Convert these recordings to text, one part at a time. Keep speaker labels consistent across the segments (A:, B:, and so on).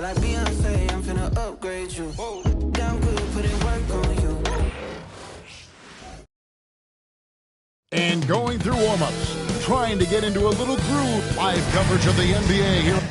A: feel like Beyonce, I'm finna upgrade you. Down good, put in work on you.
B: And going through warm-ups, trying to get into a little groove. Live coverage of the NBA here.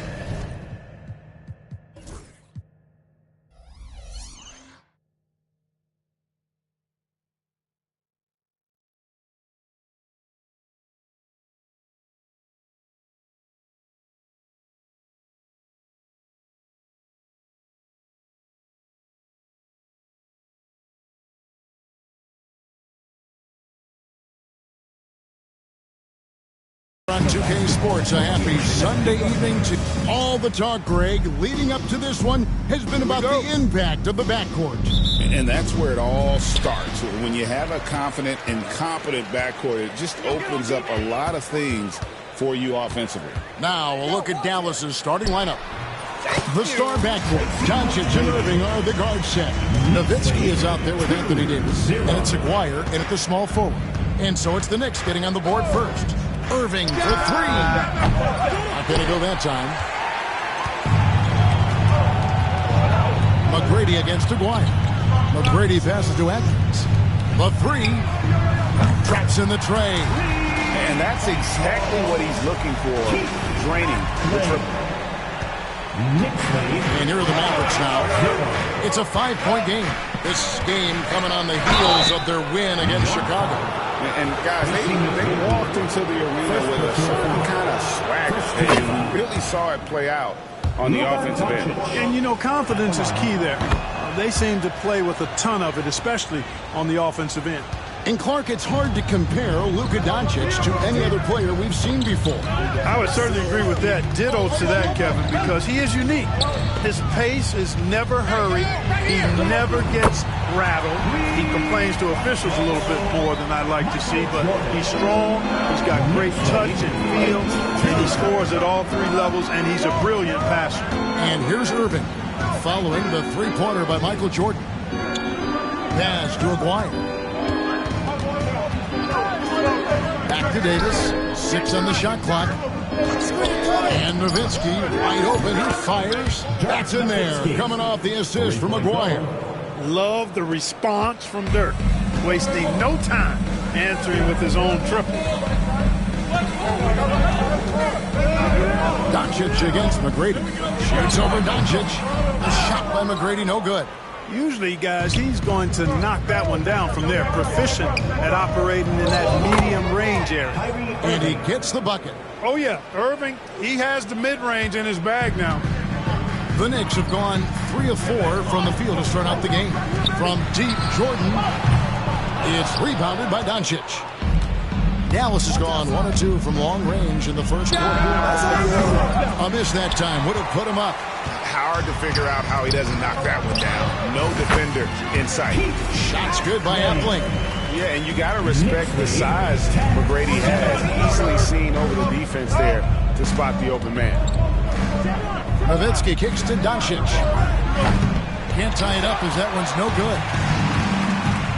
B: On 2K Sports, a happy Sunday evening to all the talk, Greg, leading up to this one has been about the impact of the backcourt.
C: And that's where it all starts. When you have a confident and competent backcourt, it just opens up a lot of things for you offensively.
B: Now a look at Dallas's starting lineup. The star backcourt, Doncic and Irving are the guard set. Nowitzki is out there with Anthony Davis. And it's Aguirre in at the small forward. And so it's the Knicks getting on the board first. Irving for three. Not going to go that time. McGrady against Aguirre. McGrady passes to Atkins. The three. Traps in the tray.
C: And that's exactly what he's looking for. Draining the triple.
B: And here are the Mavericks now. It's a 5-point game. This game coming on the heels of their win against Chicago.
C: And guys, they walked into the arena with a certain kind of swagger. And we really saw it play out on the offensive end.
D: And, you know, confidence is key there. They seem to play with a ton of it, especially on the offensive end.
B: And, Clark, it's hard to compare Luka Doncic to any other player we've seen before.
D: I would certainly agree with that. Ditto to that, Kevin, because he is unique. His pace is never hurried. He never gets rattled. He complains to officials a little bit more than I'd like to see, but he's strong. He's got great touch and feel, and he scores at all three levels, and he's a brilliant passer.
B: And here's Irving, following the three-pointer by Michael Jordan. Pass to Aguirre. Back to Davis. 6 on the shot clock. And Nowitzki wide open. He fires. That's in there. Coming off the assist from Aguirre.
D: Love the response from Dirk. Wasting no time answering with his own triple.
B: Doncic against McGrady. Shoots over Doncic. A shot by McGrady, no good.
D: Usually, guys, he's going to knock that one down from there. Proficient at operating in that medium range area.
B: And he gets the bucket.
D: Oh, yeah. Irving, he has the mid-range in his bag now.
B: The Knicks have gone 3 of 4 from the field to start out the game. From deep, Jordan. It's rebounded by Doncic. Dallas has gone 1 of 2 from long range in the first quarter. A miss that time would have put him up.
C: Hard to figure out how he doesn't knock that one down. No defender in sight.
B: Shot's good by Appling.
C: Yeah, and you got to respect the size McGrady has. Easily seen over the defense there to spot the open man.
B: Nowitzki kicks to Doncic. Can't tie it up as that one's no good.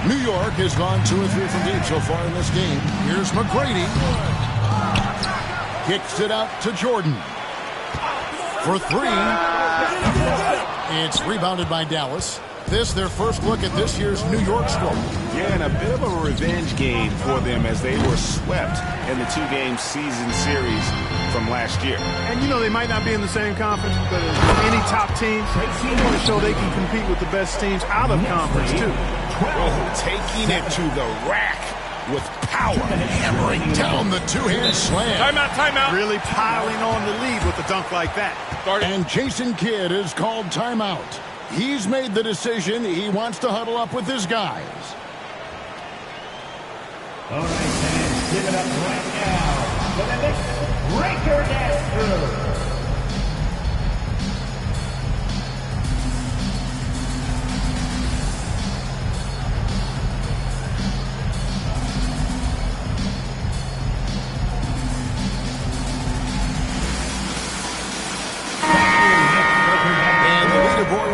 B: New York has gone 2 of 3 from deep so far in this game. Here's McGrady. Kicks it out to Jordan. For 3. It's rebounded by Dallas. This, their first look at this year's New York squad.
C: Yeah, and a bit of a revenge game for them as they were swept in the 2-game season series from last year.
D: And, you know, they might not be in the same conference, but any top team, they want to show they can compete with the best teams out of conference, too.
C: Oh, taking it to the rack with power.
B: Hammering down the two-hand slam.
D: Timeout. Really piling on the lead with a dunk like that.
B: And Jason Kidd is called timeout. He's made the decision. He wants to huddle up with his guys.
E: All right, fans, give it up right now for the Knicks record Astros.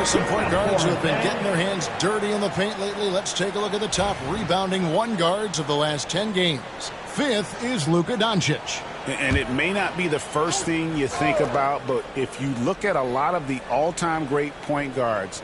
B: Some point guards who have been getting their hands dirty in the paint lately. Let's take a look at the top rebounding 1 guards of the last 10 games. 5th is Luka Doncic.
C: And it may not be the first thing you think about, but if you look at a lot of the all-time great point guards,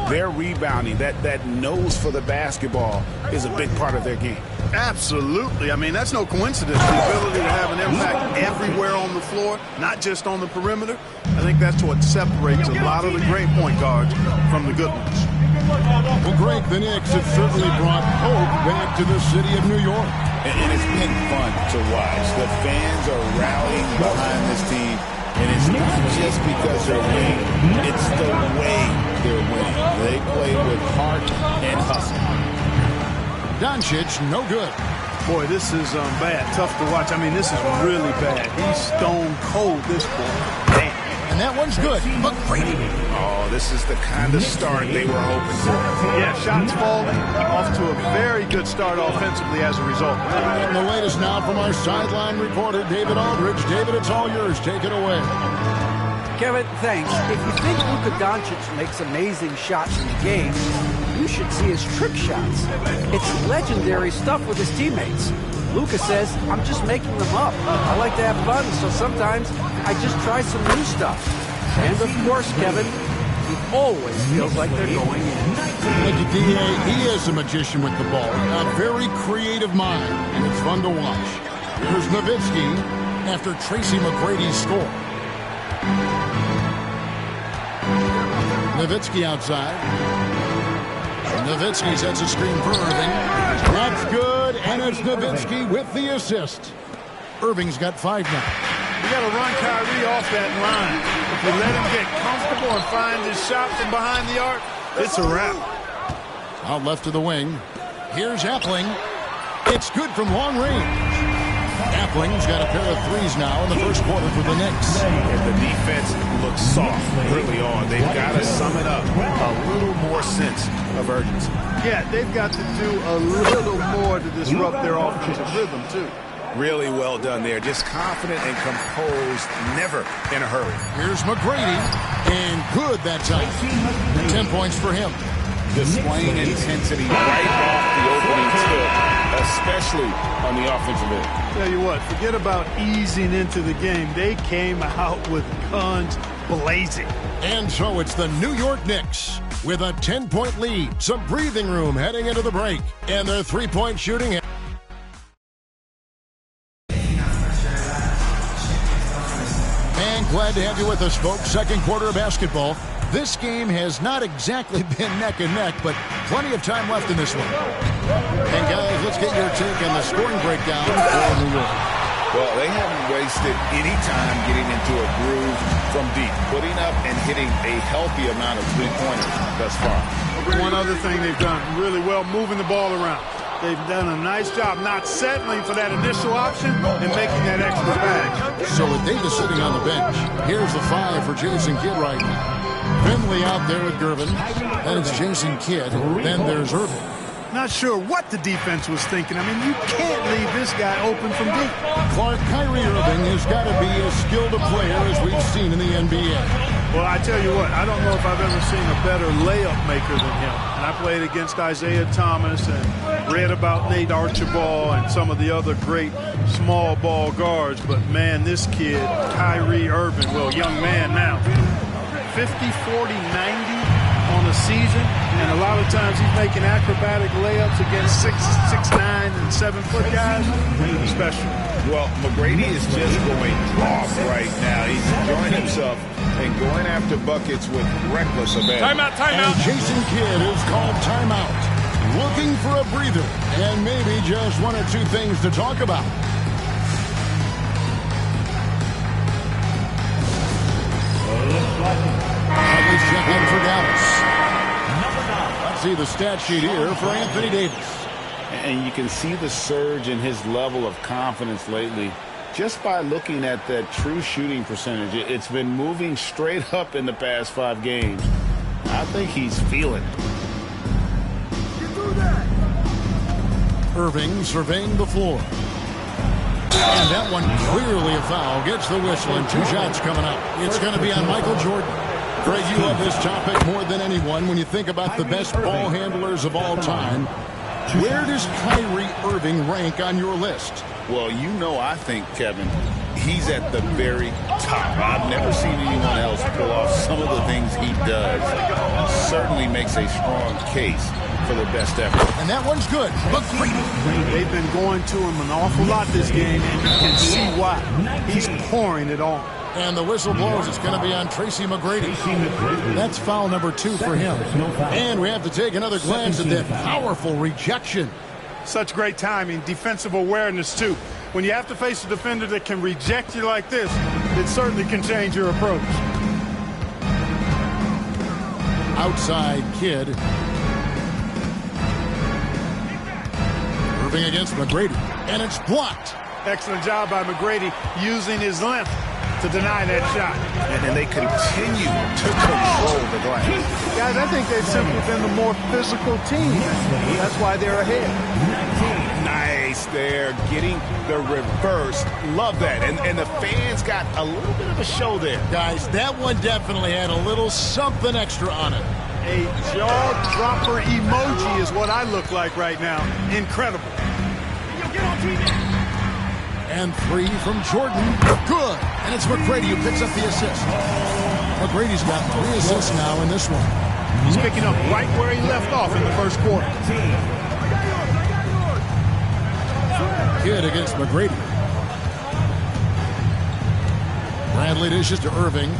C: their rebounding, that nose for the basketball is a big part of their game.
D: Absolutely. I mean, that's no coincidence. The ability to have an impact everywhere on the floor, not just on the perimeter. I think that's what separates a lot of the great point guards from the good ones.
B: Well, Greg, the Knicks have certainly brought hope back to the city of New York.
C: And it's been fun to watch. The fans are rallying behind this team, and it's not just because they're winning. It's the way they're winning. They play with heart and hustle.
B: Doncic, no good.
D: Boy, this is bad. Tough to watch. I mean, this is really bad. He's stone cold, this boy. Damn.
B: And that one's good. McGrady.
C: Oh, this is the kind of start they were hoping for.
D: Yeah, shots falling. Off to a very good start offensively as a result.
B: And the latest now from our sideline reporter, David Aldridge. David, it's all yours. Take it away.
F: Kevin, thanks. If you think Luka Doncic makes amazing shots in the game, you should see his trick shots. It's legendary stuff with his teammates. Luka says, I'm just making them up. I like to have fun, so sometimes I just try some new stuff. And of course, Kevin, he always feels like they're going in.
B: Thank you, D.A. He is a magician with the ball. A very creative mind, and it's fun to watch. Here's Nowitzki after Tracy McGrady's score. Nowitzki outside. Nowitzki sets a screen for Irving. That's good, and it's Nowitzki with the assist. Irving's got 5 now.
D: You got to run Kyrie off that line. If you let him get comfortable and find his shot from behind the arc, it's a wrap.
B: Out left to the wing. Here's Appling. It's good from long range. Appling's got a pair of threes now in the first quarter for the Knicks.
C: And the defense looks soft early on. They've got to sum it up. A little more sense of urgency.
D: Yeah, they've got to do a little more to disrupt their offensive rhythm, too.
C: Really well done there. Just confident and composed, never in a hurry.
B: Here's McGrady, and good that time. 10 points for him.
C: Displaying intensity right off the opening tip, especially on the offensive end.
D: Tell you what, forget about easing into the game. They came out with guns blazing.
B: And so it's the New York Knicks with a 10-point lead, some breathing room heading into the break, and their three-point shooting. And glad to have you with us, folks. Second quarter of basketball. This game has not exactly been neck and neck, but plenty of time left in this one. And guys, let's get your take on the scoring breakdown for New York.
C: Well, they haven't wasted any time getting into a groove from deep, putting up and hitting a healthy amount of three-pointers thus far.
D: One other thing they've done really well, moving the ball around. They've done a nice job not settling for that initial option and making that extra pass.
B: So with Davis sitting on the bench, here's the 5 for Jason Kidd right now. Finley out there with Gervin. Then it's Jason Kidd. Then there's Irving.
D: Not sure what the defense was thinking. I mean, you can't leave this guy open from deep.
B: Clark, Kyrie Irving has got to be as skilled a player as we've seen in the NBA.
D: Well, I tell you what, I don't know if I've ever seen a better layup maker than him. And I played against Isaiah Thomas and read about Nate Archibald and some of the other great small ball guards. But, man, this kid, Kyrie Irving, well, young man now, 50, 40, 90 on a season, and a lot of times he's making acrobatic layups against 6'9" and 7-foot guys. Special.
C: Well, McGrady is just going off right now. He's enjoying himself and going after buckets with reckless abandon.
B: Timeout. And Jason Kidd is called timeout. Looking for a breather and maybe just 1 or 2 things to talk about. Let's check in for Dallas. Let's see the stat sheet here for Anthony Davis.
C: And you can see the surge in his level of confidence lately just by looking at that true shooting percentage. It's been moving straight up in the past 5 games. I think he's feeling it.
B: Irving surveying the floor. And that one clearly a foul. Gets the whistle and 2 shots coming up. It's going to be on Michael Jordan. Greg, you love this topic more than anyone when you think about the best ball handlers of all time. Where does Kyrie Irving rank on your list?
C: Well, you know, I think, Kevin, he's at the very top. I've never seen anyone else pull off some of the things he does. Certainly makes a strong case for the best effort.
B: And that one's good. McGrady.
D: They've been going to him an awful lot this game, and you can see why. He's pouring it on.
B: And the whistle blows. It's going to be on Tracy McGrady. That's foul number 2 for him. And we have to take another glance at that powerful rejection.
D: Such great timing, defensive awareness, too. When you have to face a defender that can reject you like this, it certainly can change your approach.
B: Outside Kidd. Irving against McGrady. And it's blocked.
D: Excellent job by McGrady using his length to deny that shot.
C: And they continue to control the glass.
D: Guys, I think they've simply been the more physical team. That's why they're ahead.
C: Nice there, getting the reverse. Love that. And the fans got a little bit of a show there.
B: Guys, that one definitely had a little something extra on it.
D: A jaw-dropper emoji is what I look like right now. Incredible.
B: And 3 from Jordan. Good. And it's McGrady who picks up the assist. McGrady's got 3 assists now in this one.
D: He's picking up right where he left off in the first quarter.
B: Kidd against McGrady. Bradley dishes to Irving.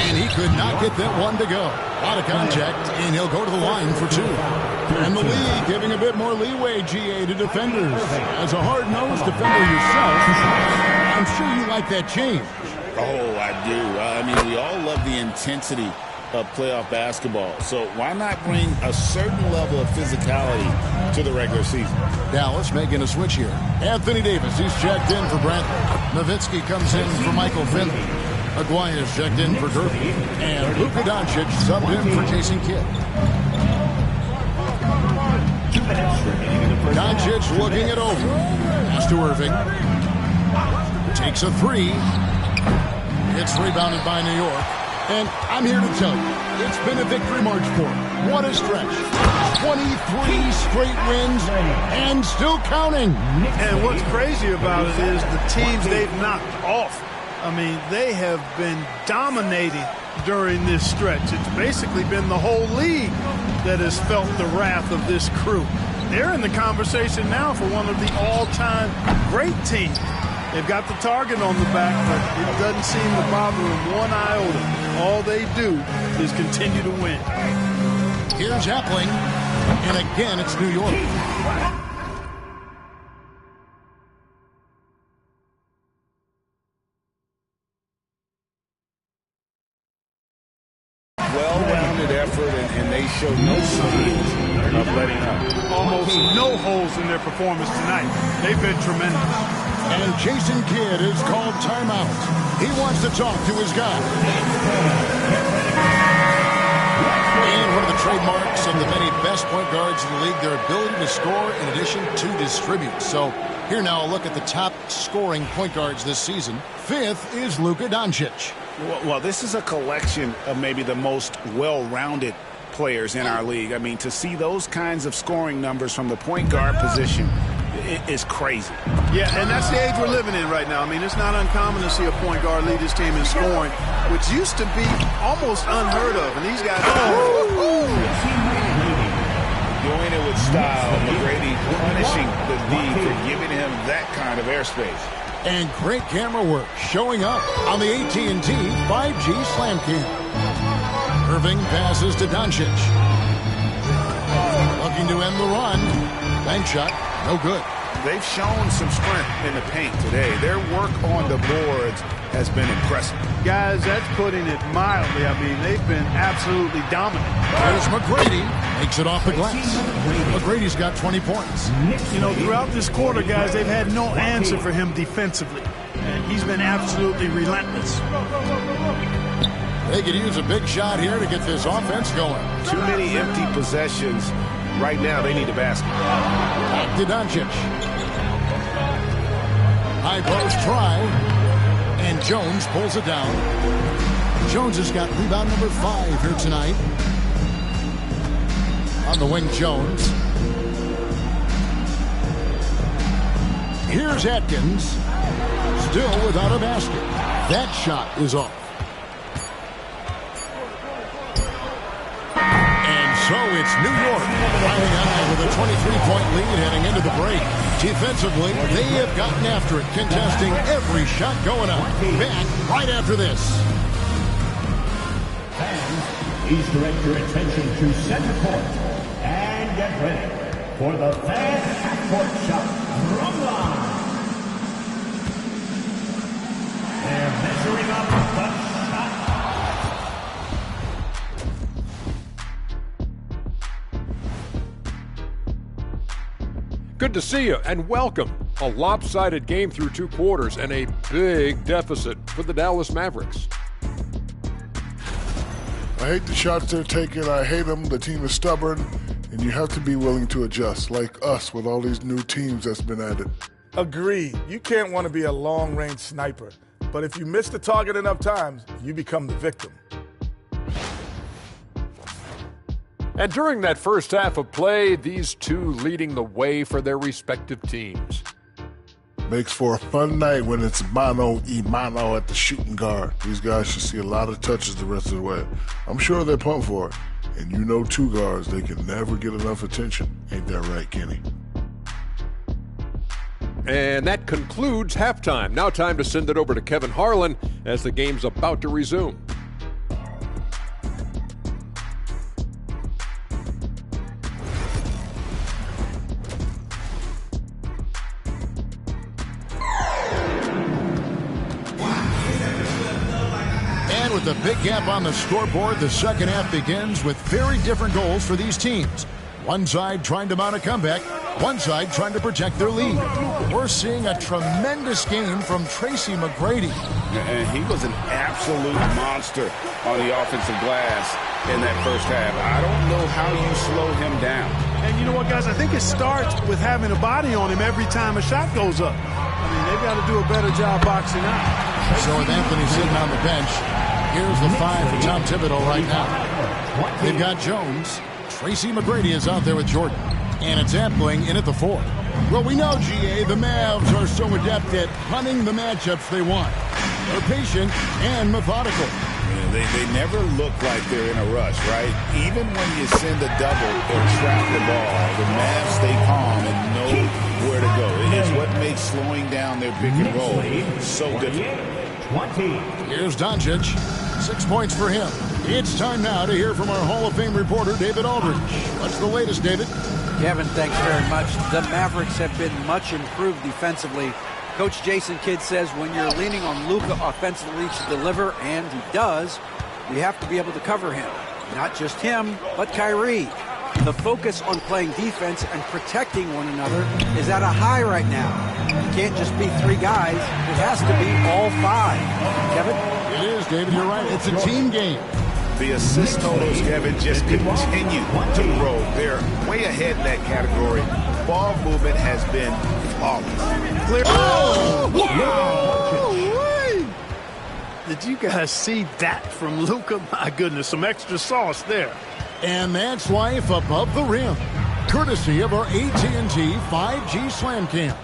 B: And he could not get that one to go. Out of contact, and he'll go to the line for 2. And the league giving a bit more leeway, GA, to defenders. As a hard-nosed defender yourself, I'm sure you like that change.
C: Oh, I do. I mean, we all love the intensity of playoff basketball. So why not bring a certain level of physicality to the regular season?
B: Dallas making a switch here. Anthony Davis, he's checked in for Bradley. Nowitzki comes in for Michael Finley. Aguirre's checked in for Derby. And Luka Doncic subbed in for Jason Kidd. Doncic looking it over. Pass to Irving. Takes a 3. It's rebounded by New York. And I'm here to tell you, it's been a victory march for him. What a stretch. 23 straight wins and still counting.
D: And what's crazy about it is the teams they've knocked off. I mean, they have been dominating during this stretch. It's basically been the whole league that has felt the wrath of this crew. They're in the conversation now for one of the all-time great teams. They've got the target on the back, but it doesn't seem to bother them one iota. All they do is continue to win.
B: Here's Appling, and again it's New York.
C: Well-rounded effort, and they show no signs of letting up.
D: Almost no holes in their performance tonight. They've been tremendous.
B: And Jason Kidd is called timeout. He wants to talk to his guy. And one of the trademarks of the many best point guards in the league, their ability to score in addition to distribute. So here now a look at the top scoring point guards this season. 5th is Luka Doncic.
C: Well, this is a collection of maybe the most well-rounded players in our league. I mean, to see those kinds of scoring numbers from the point guard position is crazy.
D: Yeah, and that's the age we're living in right now. I mean, it's not uncommon to see a point guard lead his team in scoring, which used to be almost unheard of. And these guys
C: doing it with style. McGrady punishing the D for giving him that kind of airspace.
B: And great camera work showing up on the AT&T 5G Slam Cam. Irving passes to Doncic. Looking to end the run. Bank shot, no good.
C: They've shown some strength in the paint today. Their work on the boards has been impressive.
D: Guys, that's putting it mildly. I mean, they've been absolutely dominant.
B: There's McGrady. Makes it off the glass. McGrady's got 20 points.
D: You know, throughout this quarter, guys, they've had no answer for him defensively. And he's been absolutely relentless.
B: They could use a big shot here to get this offense going.
C: Too many empty possessions. Right now, they need a basket.
B: Back to Doncic. High post try. And Jones pulls it down. Jones has got rebound number 5 here tonight. On the wing, Jones. Here's Atkins. Still without a basket. That shot is off. And so it's New York riding high with a 23-point lead heading into the break. Defensively, they have gotten after it, contesting every shot going up. Back right after this.
E: Fans, please direct your attention to center court and get ready for the fan half-court shot drum line. They're measuring up the shot.
G: Good to see you and welcome. A lopsided game through 2 quarters and a big deficit for the Dallas Mavericks.
H: I hate the shots they're taking. I hate them. The team is stubborn, and you have to be willing to adjust, like us with all these new teams that's been added.
I: Agreed. You can't want to be a long-range sniper, but if you miss the target enough times, you become the victim.
G: And during that first half of play, these two leading the way for their respective teams.
H: Makes for a fun night when it's mano-a-mano at the shooting guard. These guys should see a lot of touches the rest of the way. I'm sure they're pumped for it. And you know 2 guards, they can never get enough attention. Ain't that right, Kenny?
G: And that concludes halftime. Now time to send it over to Kevin Harlan as the game's about to resume.
B: With a big gap on the scoreboard, the second half begins with very different goals for these teams. One side trying to mount a comeback, one side trying to protect their lead. We're seeing a tremendous game from Tracy McGrady.
C: And he was an absolute monster on the offensive glass in that first half. I don't know how you slow him down.
D: And you know what, guys? I think it starts with having a body on him every time a shot goes up. I mean, they've got to do a better job boxing out.
B: So with Anthony sitting on the bench, here's the 5 for Tom Thibodeau right now. They've got Jones. Tracy McGrady is out there with Jordan. And it's Appling in at the 4. Well, we know, GA, the Mavs are so adept at hunting the matchups they want. They're patient and methodical.
C: Yeah, they never look like they're in a rush, right? Even when you send a double or trap the ball, the Mavs stay calm and know where to go. It's what makes slowing down their pick and roll so difficult.
B: Here's Doncic. 6 points for him. It's time now to hear from our Hall of Fame reporter, David Aldridge. What's the latest, David?
F: Kevin, thanks very much. The Mavericks have been much improved defensively. Coach Jason Kidd says when you're leaning on Luka offensively to deliver, and he does, you have to be able to cover him. Not just him, but Kyrie. The focus on playing defense and protecting one another is at a high right now. It can't just be 3 guys. It has to be all 5. Kevin?
B: It is, David. You're right. It's a team game.
C: The assist totals, Kevin, just continue to grow. They're way ahead in that category. Ball movement has been flawless.
D: Clear. Oh! Did you guys see that from Luka? My goodness, some extra sauce there.
B: And that's life above the rim, courtesy of our AT&T 5G Slam Cam.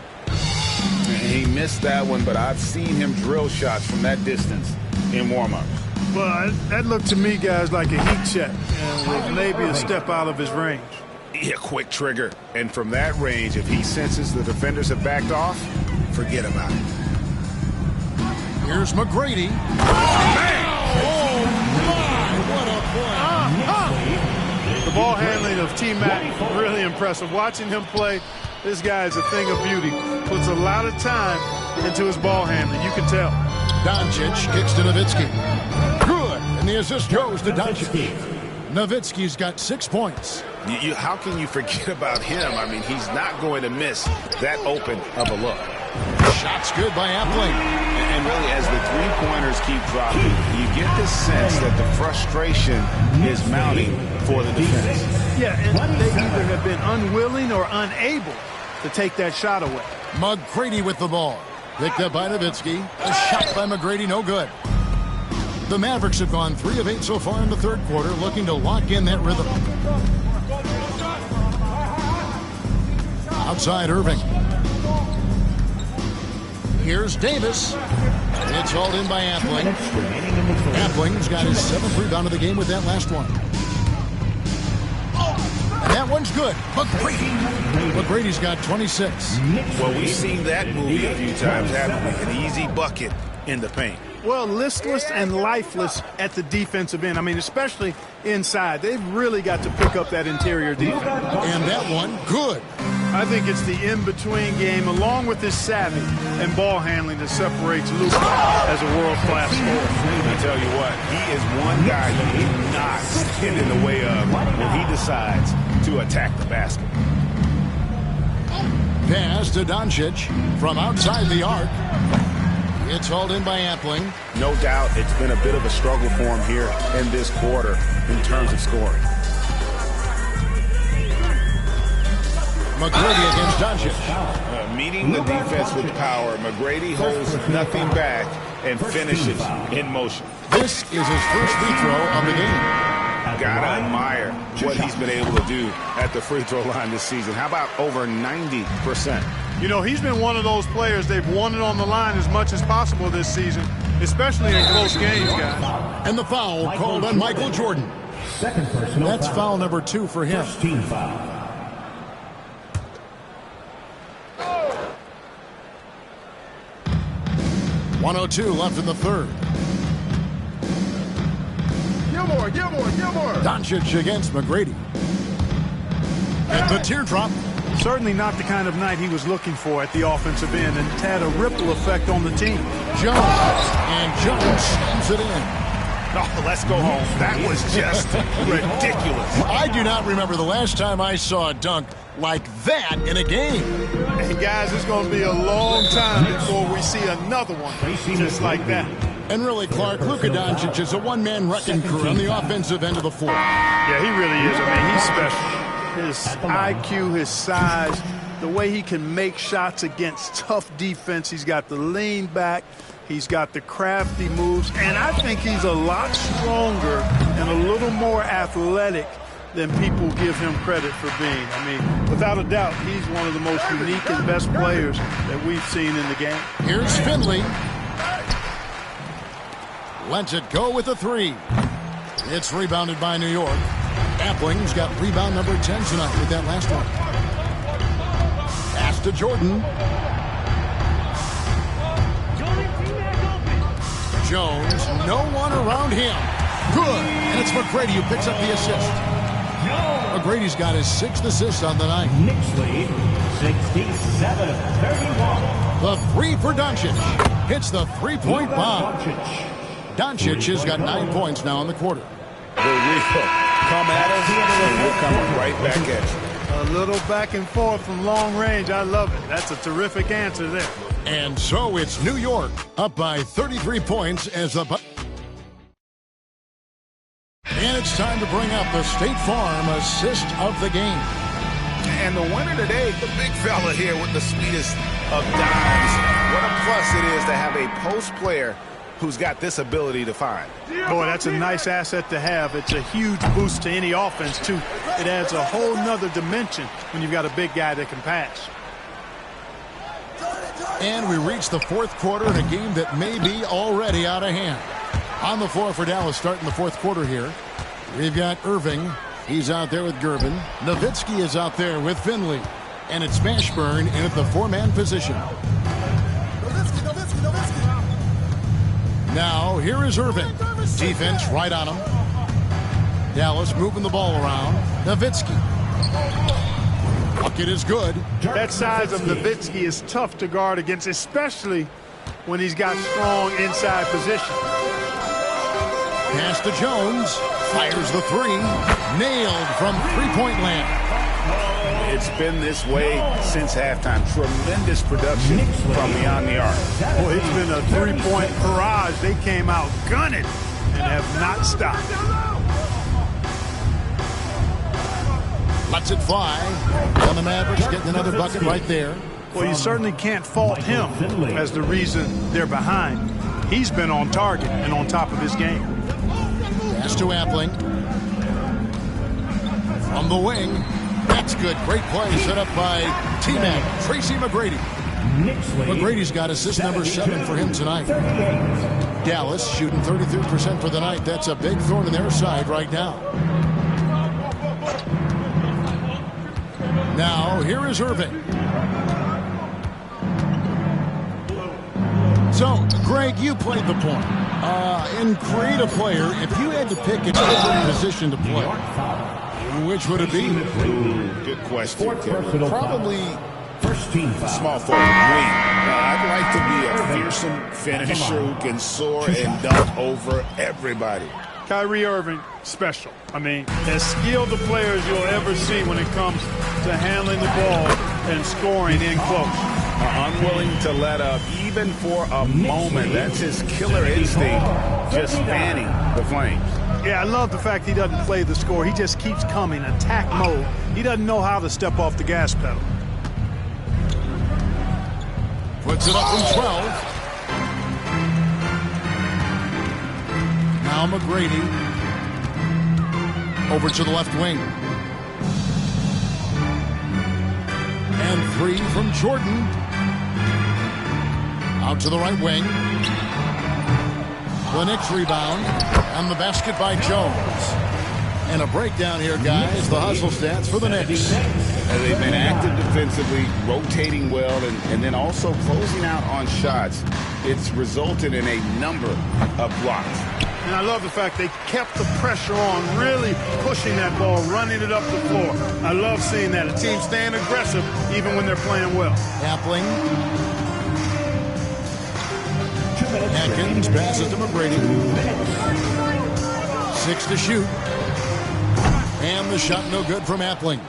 C: He missed that one, but I've seen him drill shots from that distance in warm-ups.
D: Well, that looked to me, guys, like a heat check, and with maybe a step out of his range.
C: Yeah, quick trigger. And from that range, if he senses the defenders have backed off, forget about it.
B: Here's McGrady. Oh, my, what a play.
D: The ball handling of T-Mac, really impressive. Watching him play, this guy is a thing of beauty. Puts a lot of time into his ball handling, you can tell.
B: Doncic kicks to Nowitzki. Good, and the assist goes to Doncic. Nowitzki's got 6 points.
C: How can you forget about him? I mean, he's not going to miss that open of a look.
B: Shot's good by Appling.
C: And really, as the three-pointers keep dropping, you get the sense that the frustration is mounting for the defense.
D: Yeah, and they either have been unwilling or unable to take that shot away.
B: McGrady with the ball. Picked up by Nowitzki. A shot by McGrady, no good. The Mavericks have gone 3 of 8 so far in the third quarter, looking to lock in that rhythm. Outside Irving. Here's Davis. It's hauled in by Appling. Appling's got his 7th rebound of the game with that last one. And that one's good. McGrady's got 26.
C: Well, we've seen that movie a few times, haven't we? An easy bucket in the paint.
D: Well, listless and lifeless at the defensive end. I mean, especially inside. They've really got to pick up that interior defense.
B: And that one, good.
D: I think it's the in-between game, along with his savvy and ball handling, that separates Luka as a world-class scorer.
C: I tell you what, he is one guy you do not stand in the way of when he decides to attack the basket.
B: Pass to Doncic from outside the arc. It's hauled in by Appling.
C: No doubt it's been a bit of a struggle for him here in this quarter in terms of scoring.
B: McGrady against Doncic.
C: Meeting the defense with power, McGrady holds nothing back and finishes in motion.
B: This is his first free throw of the game.
C: Gotta admire what he's been able to do at the free throw line this season. How about over 90%?
D: You know, he's been one of those players they've wanted on the line as much as possible this season, especially in close games, guys.
B: And the foul called on Michael Jordan. That's foul number 2 for him.
E: Team foul.
B: .102 left in the third.
I: Gilmore.
B: Doncic against McGrady. And the teardrop.
D: Certainly not the kind of night he was looking for at the offensive end, and it's had a ripple effect on the team.
B: Jones. And Jones slams it in.
C: Oh, let's go home. That was just ridiculous.
B: I do not remember the last time I saw a dunk like that in a game.
D: And guys, it's going to be a long time before we see another one just like that.
B: And really, Clark, Luka Doncic is a one-man wrecking crew on the offensive end of the floor.
D: Yeah, he really is. I mean, he's special. His IQ, his size, the way he can make shots against tough defense. He's got the lean back. He's got the crafty moves. And I think he's a lot stronger and a little more athletic than people give him credit for being. I mean, without a doubt, he's one of the most unique and best players that we've seen in the game.
B: Here's Finley. Lets it go with a 3. It's rebounded by New York. Appling's got rebound number 10 tonight with that last one. Pass to Jordan. Jones, no one around him. Good. And it's McGrady who picks up the assist. McGrady's got his 6th assist on the night.
E: Knicks lead 67-31.
B: The 3 for Doncic. Hits the three-point bomb. Doncic has got 9 points now in the quarter.
C: Come at us, and we'll come right back at you.
D: A little back and forth from long range. I love it. That's a terrific answer there.
B: And so it's New York up by 33 points as the... And it's time to bring up the State Farm assist of the game.
C: And the winner today, the big fella here with the sweetest of dimes. What a plus it is to have a post player who's got this ability to find.
D: Boy, that's a nice asset to have. It's a huge boost to any offense, too. It adds a whole nother dimension when you've got a big guy that can pass.
B: And we reach the 4th quarter in a game that may be already out of hand. On the floor for Dallas starting the 4th quarter here. We've got Irving. He's out there with Gervin. Nowitzki is out there with Finley. And it's Mashburn in at the 4-man position. Now, here is Irving. Defense right on him. Dallas moving the ball around. Nowitzki. Bucket is good.
D: That size of Nowitzki is tough to guard against, especially when he's got strong inside position.
B: Pass to Jones. Fires the 3. Nailed from three-point land.
C: It's been this way since halftime. Tremendous production from beyond the arc.
D: Boy, it's been a three-point barrage. They came out gunning and have not stopped.
B: Lets it fly. And the Mavericks getting another bucket right there.
D: Well, you certainly can't fault him as the reason they're behind. He's been on target and on top of his game.
B: Pass to Appling. From the wing. That's good. Great play set up by T-Mac, Tracy McGrady. McGrady's got assist number 7 for him tonight. Dallas shooting 33% for the night. That's a big thorn in their side right now. Now, here is Irving. So, Greg, you played the point. In creative player, if you had to pick a different position to play, which would it be?
C: Good question. Probably small forward, wing. I'd like to be a fearsome finisher who can soar and dunk over everybody.
D: Kyrie Irving, special. I mean, as skilled a player as you'll ever see when it comes to handling the ball and scoring in close.
C: Unwilling to let up even for a moment. That's his killer instinct, just fanning the flames.
D: Yeah, I love the fact he doesn't play the score. He just keeps coming, attack mode. He doesn't know how to step off the gas pedal.
B: Puts it up from 12. Now McGrady over to the left wing. And 3 from Jordan. Out to the right wing. The Knicks rebound. And the basket by Jones. And a breakdown here, guys. The hustle stats for the Knicks.
C: And they've been active defensively, rotating well, and then also closing out on shots. It's resulted in a number of blocks.
D: And I love the fact they kept the pressure on, really pushing that ball, running it up the floor. I love seeing that. A team staying aggressive even when they're playing well.
B: Appling. Atkins passes to McGrady. 6 to shoot. And the shot no good from Appling.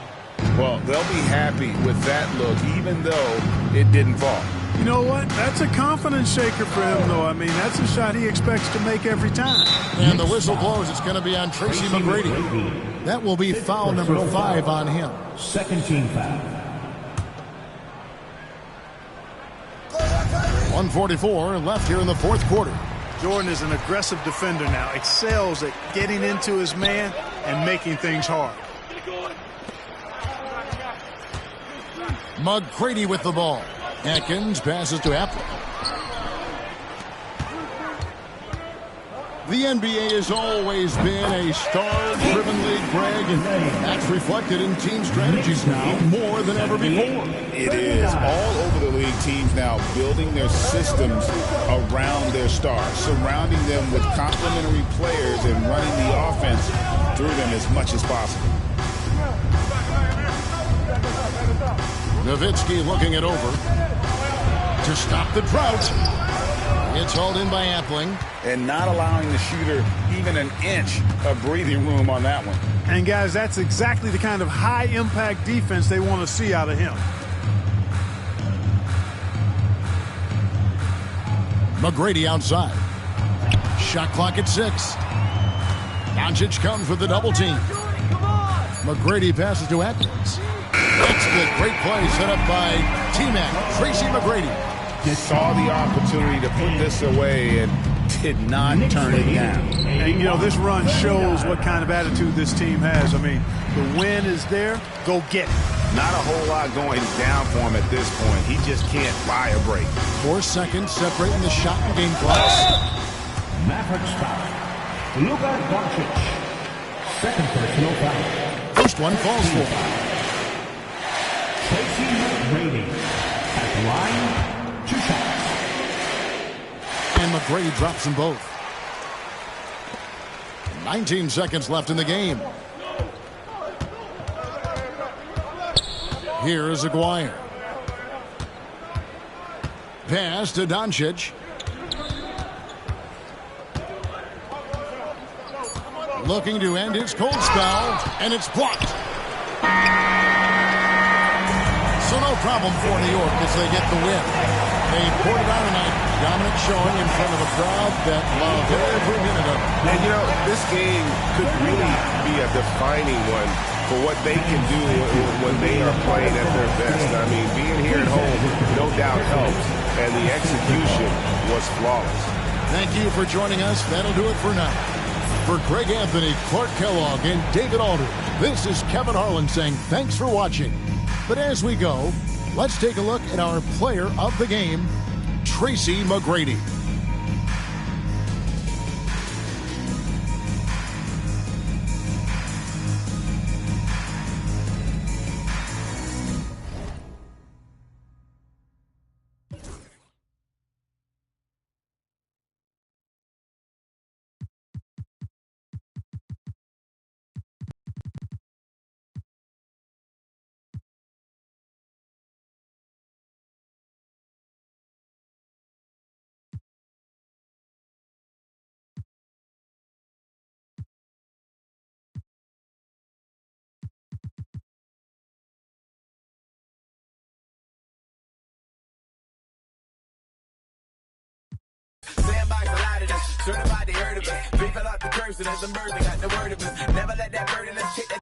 C: Well, they'll be happy with that look, even though it didn't fall.
D: You know what? That's a confidence shaker for him, though. I mean, that's a shot he expects to make every time.
B: And the whistle blows. It's going to be on Tracy McGrady. That will be foul number 5 on him.
E: Second team foul.
B: 1:44 left here in the fourth quarter.
D: Jordan is an aggressive defender now. Excels at getting into his man and making things hard.
B: McGrady with the ball. Atkins passes to Appling. The NBA has always been a star-driven league, Greg, and that's reflected in team strategies now more than ever before.
C: It is. All over the league, teams now building their systems around their stars, surrounding them with complementary players and running the offense through them as much as possible.
B: Nowitzki looking it over to stop the drought. It's hauled in by Appling.
C: And not allowing the shooter even an inch of breathing room on that one.
D: And, guys, that's exactly the kind of high-impact defense they want to see out of him.
B: McGrady outside. Shot clock at 6. Doncic comes with the double team. McGrady passes to Atkins. That's the great play set up by T-Mac, Tracy McGrady.
C: Saw the opportunity to put this away and did not turn it down.
D: And, you know, this run shows what kind of attitude this team has. I mean, the win is there. Go get it.
C: Not a whole lot going down for him at this point. He just can't buy a break.
B: 4 seconds separating the shot and game clock.
E: Mavericks foul. Luka Doncic. Second personal foul.
B: First one falls for.
E: Tracy McGrady at the line. 2 shots.
B: And McGrady drops them both. 19 seconds left in the game. Here is Aguirre. Pass to Doncic. Looking to end his cold spell, and it's blocked. So no problem for New York as they get the win. They poured it on tonight. Dominant showing in front of a crowd that loved every minute of it.
J: And, you know, this game could really be a defining one for what they can do when they are playing at their best. I mean, being here at home, no doubt helps, and the execution was flawless.
B: Thank you for joining us. That'll do it for now. For Greg Anthony, Clark Kellogg, and David Aldridge, this is Kevin Harlan saying thanks for watching. But as we go, let's take a look at our player of the game, Tracy McGrady.
A: Sandbox, a lot of us. Certified, they heard of us. Big fell off the curb, so there's some birds that got the word of us. Never let that burden us kick that.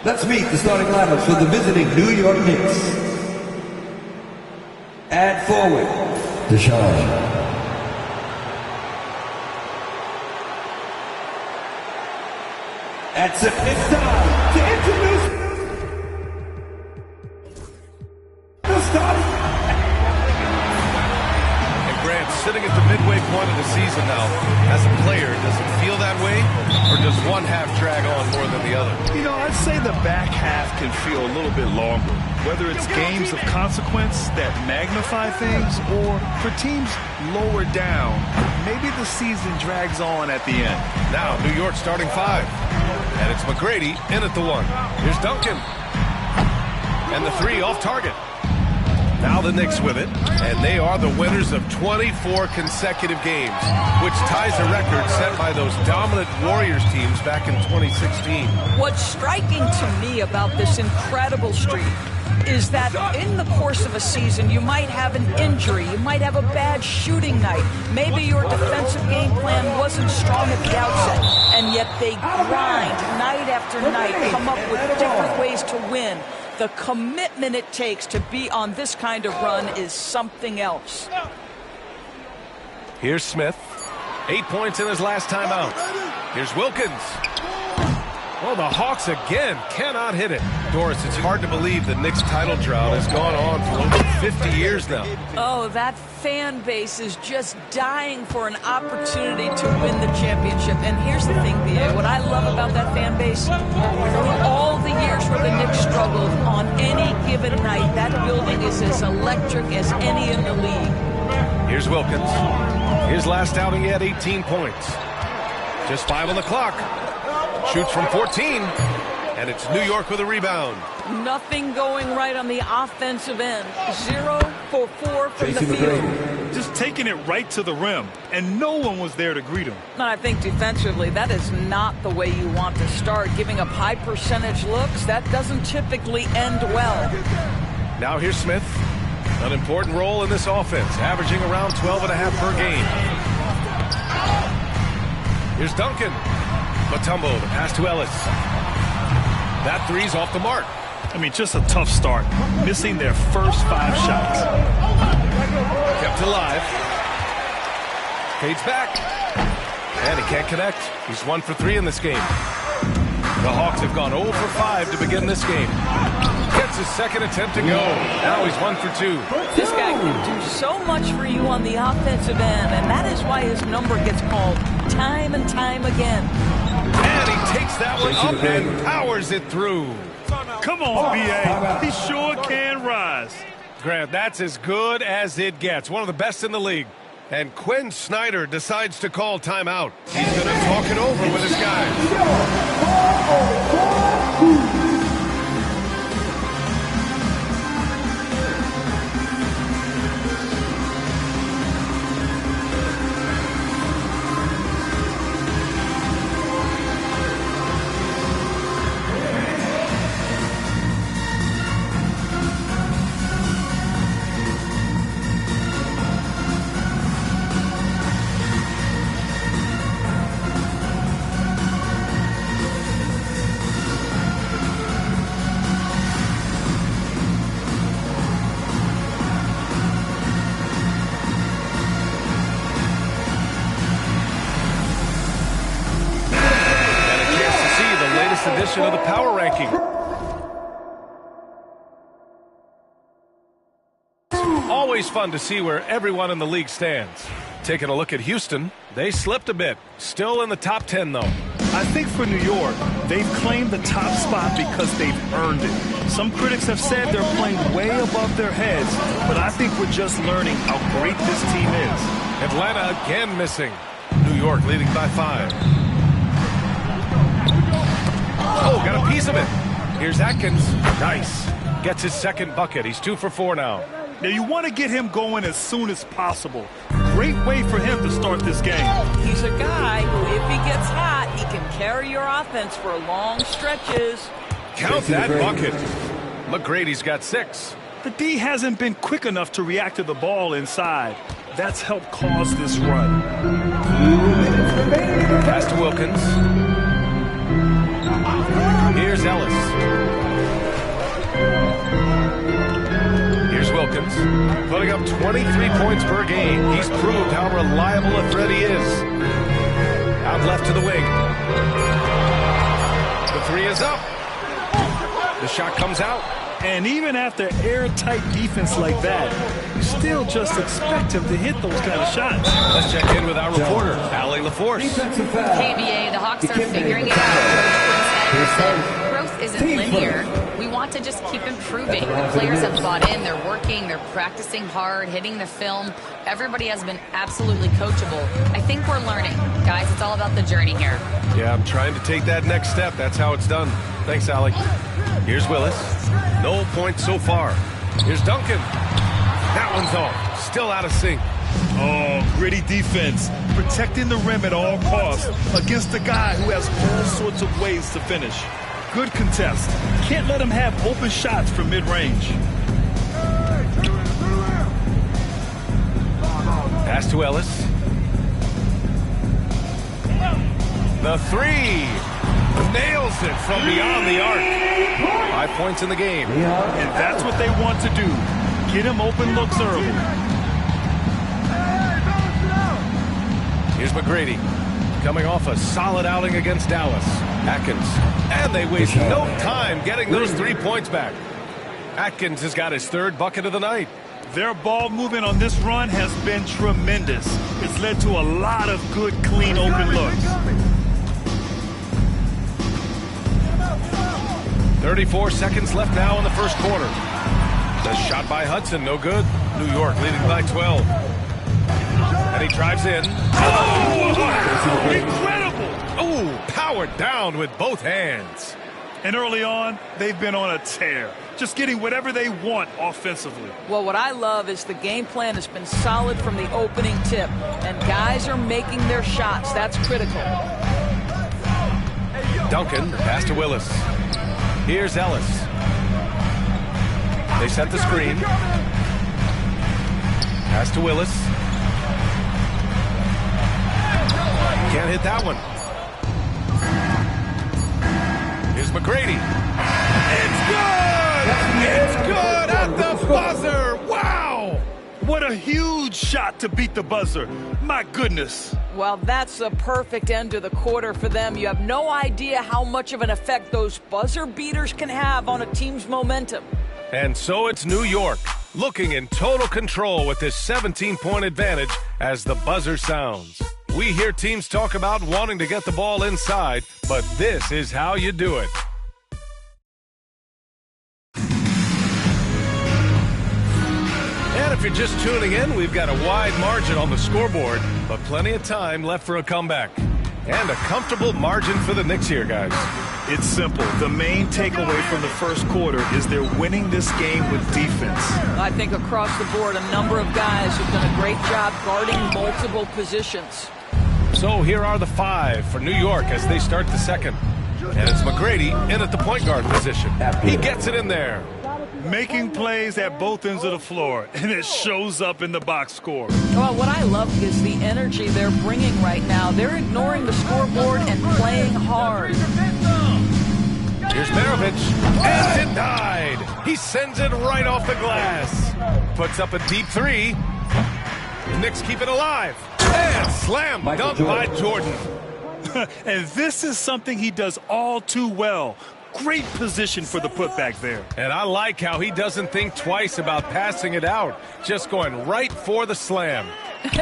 K: Let's meet the starting lineups for the visiting New York Knicks. At forward, Deshaun. At center, it's time to introduce the starting.
J: And Grant, sitting at the midway point of the season now, as a player, does it feel that way? Or does one half drag on more than the other?
L: You know, I'd say the back half can feel a little bit longer. Whether it's games of consequence that magnify things or for teams lower down, maybe the season drags on at the end.
J: Now, New York starting five. And it's McGrady in at the one. Here's Duncan. And the three off target. Now the Knicks with it, and they are the winners of 24 consecutive games, which ties a record set by those dominant Warriors teams back in 2016.
M: What's striking to me about this incredible streak is that in the course of a season, you might have an injury, you might have a bad shooting night, maybe your defensive game plan wasn't strong at the outset, and yet they grind night after night, come up with different ways to win. The commitment it takes to be on this kind of run is something else.
J: Here's Smith. 8 points in his last time out. Here's Wilkins. Well, the Hawks again cannot hit it. Doris, it's hard to believe the Knicks title drought has gone on for over 50 years now.
M: Oh, that fan base is just dying for an opportunity to win the championship. And here's the thing, B.A., what I love about that fan base, through all the years where the Knicks struggled, on any given night, that building is as electric as any in the league.
J: Here's Wilkins. His last outing, he had 18 points. Just 5 on the clock. Shoots from 14, and it's New York with a rebound.
M: Nothing going right on the offensive end. 0 for 4 from the field.
L: Just taking it right to the rim, and no one was there to greet him.
M: And I think defensively, that is not the way you want to start. Giving up high percentage looks, that doesn't typically end well.
J: Now here's Smith. An important role in this offense, averaging around 12.5 per game. Here's Duncan. Mutombo, the pass to Ellis. That three's off the mark.
L: I mean, just a tough start. Missing their first 5 shots.
J: Kept alive. Fades back. And he can't connect. He's 1 for 3 in this game. The Hawks have gone 0 for 5 to begin this game. Gets his second attempt to go. Now he's 1 for 2.
M: This guy can do so much for you on the offensive end, and that is why his number gets called time and time again.
J: And he takes that one up and powers it through.
L: Come on, B.A. He sure can rise.
J: Grant, that's as good as it gets. One of the best in the league. And Quinn Snyder decides to call timeout. He's going to talk it over with his guys. Edition of the Power Ranking. Always fun to see where everyone in the league stands. Taking a look at Houston, they slipped a bit. Still in the top 10, though.
L: I think for New York, they've claimed the top spot because they've earned it. Some critics have said they're playing way above their heads, but I think we're just learning how great this team is.
J: Atlanta again missing. New York leading by 5. Oh, got a piece of it. Here's Atkins. Nice. Gets his second bucket. He's 2 for 4 now.
L: Now, you want to get him going as soon as possible. Great way for him to start this game.
M: He's a guy who, if he gets hot, he can carry your offense for long stretches.
J: Count that bucket. McGrady's got 6.
L: The D hasn't been quick enough to react to the ball inside. That's helped cause this run.
J: Pass to Wilkins. Here's Ellis. Here's Wilkins, putting up 23 points per game. He's proved how reliable a threat he is. Out left to the wing. The 3 is up. The shot comes out.
L: And even after airtight defense like that, you still just expect him to hit those kind of shots.
J: Let's check in with our reporter, Allie LaForce.
N: KBA, the Hawks are figuring it out. Growth isn't linear. We want to just keep improving. The players have bought in. They're working. They're practicing hard, hitting the film. Everybody has been absolutely coachable. I think we're learning. Guys, it's all about the journey here.
J: Yeah, I'm trying to take that next step. That's how it's done. Thanks, Allie. Here's Willis. No points so far. Here's Duncan. That one's off. Still out of sync.
L: Oh, gritty defense. Protecting the rim at all costs against a guy who has all sorts of ways to finish. Good contest. Can't let him have open shots from mid-range.
J: Pass to Ellis. The 3. Nails it from beyond the arc. 5 points in the game.
L: And that's what they want to do. Get him open looks early.
J: Here's McGrady, coming off a solid outing against Dallas. Atkins, and they waste no time getting those 3 points back. Atkins has got his 3rd bucket of the night.
L: Their ball movement on this run has been tremendous. It's led to a lot of good, clean, open looks.
J: 34 seconds left now in the first quarter. The shot by Hudson, no good. New York leading by 12. And he drives in. Oh, wow, incredible! Oh, powered down with both hands.
L: And early on, they've been on a tear. Just getting whatever they want offensively.
M: Well, what I love is the game plan has been solid from the opening tip. And guys are making their shots. That's critical.
J: Duncan, pass to Willis. Here's Ellis. They set the screen. Pass to Willis. Can't hit that one. Here's McGrady. It's good! It's good at the buzzer! Wow!
L: What a huge shot to beat the buzzer. My goodness.
M: Well, that's a perfect end to the quarter for them. You have no idea how much of an effect those buzzer beaters can have on a team's momentum.
J: And so it's New York, looking in total control with this 17-point advantage as the buzzer sounds. We hear teams talk about wanting to get the ball inside, but this is how you do it. And if you're just tuning in, we've got a wide margin on the scoreboard, but plenty of time left for a comeback. And a comfortable margin for the Knicks here, guys.
L: It's simple. The main takeaway from the first quarter is they're winning this game with defense.
M: I think across the board, a number of guys have done a great job guarding multiple positions.
J: So here are the 5 for New York as they start the second. And it's McGrady in at the point guard position. He gets it in there.
L: Making plays at both ends of the floor, and it shows up in the box score.
M: Well, what I love is the energy they're bringing right now. They're ignoring the scoreboard and playing hard.
J: Here's Maravich, and denied. He sends it right off the glass. Puts up a deep 3. Knicks keep it alive. And slam dunk by Jordan.
L: And this is something he does all too well. Great position for the putback there.
J: And I like how he doesn't think twice about passing it out. Just going right for the slam.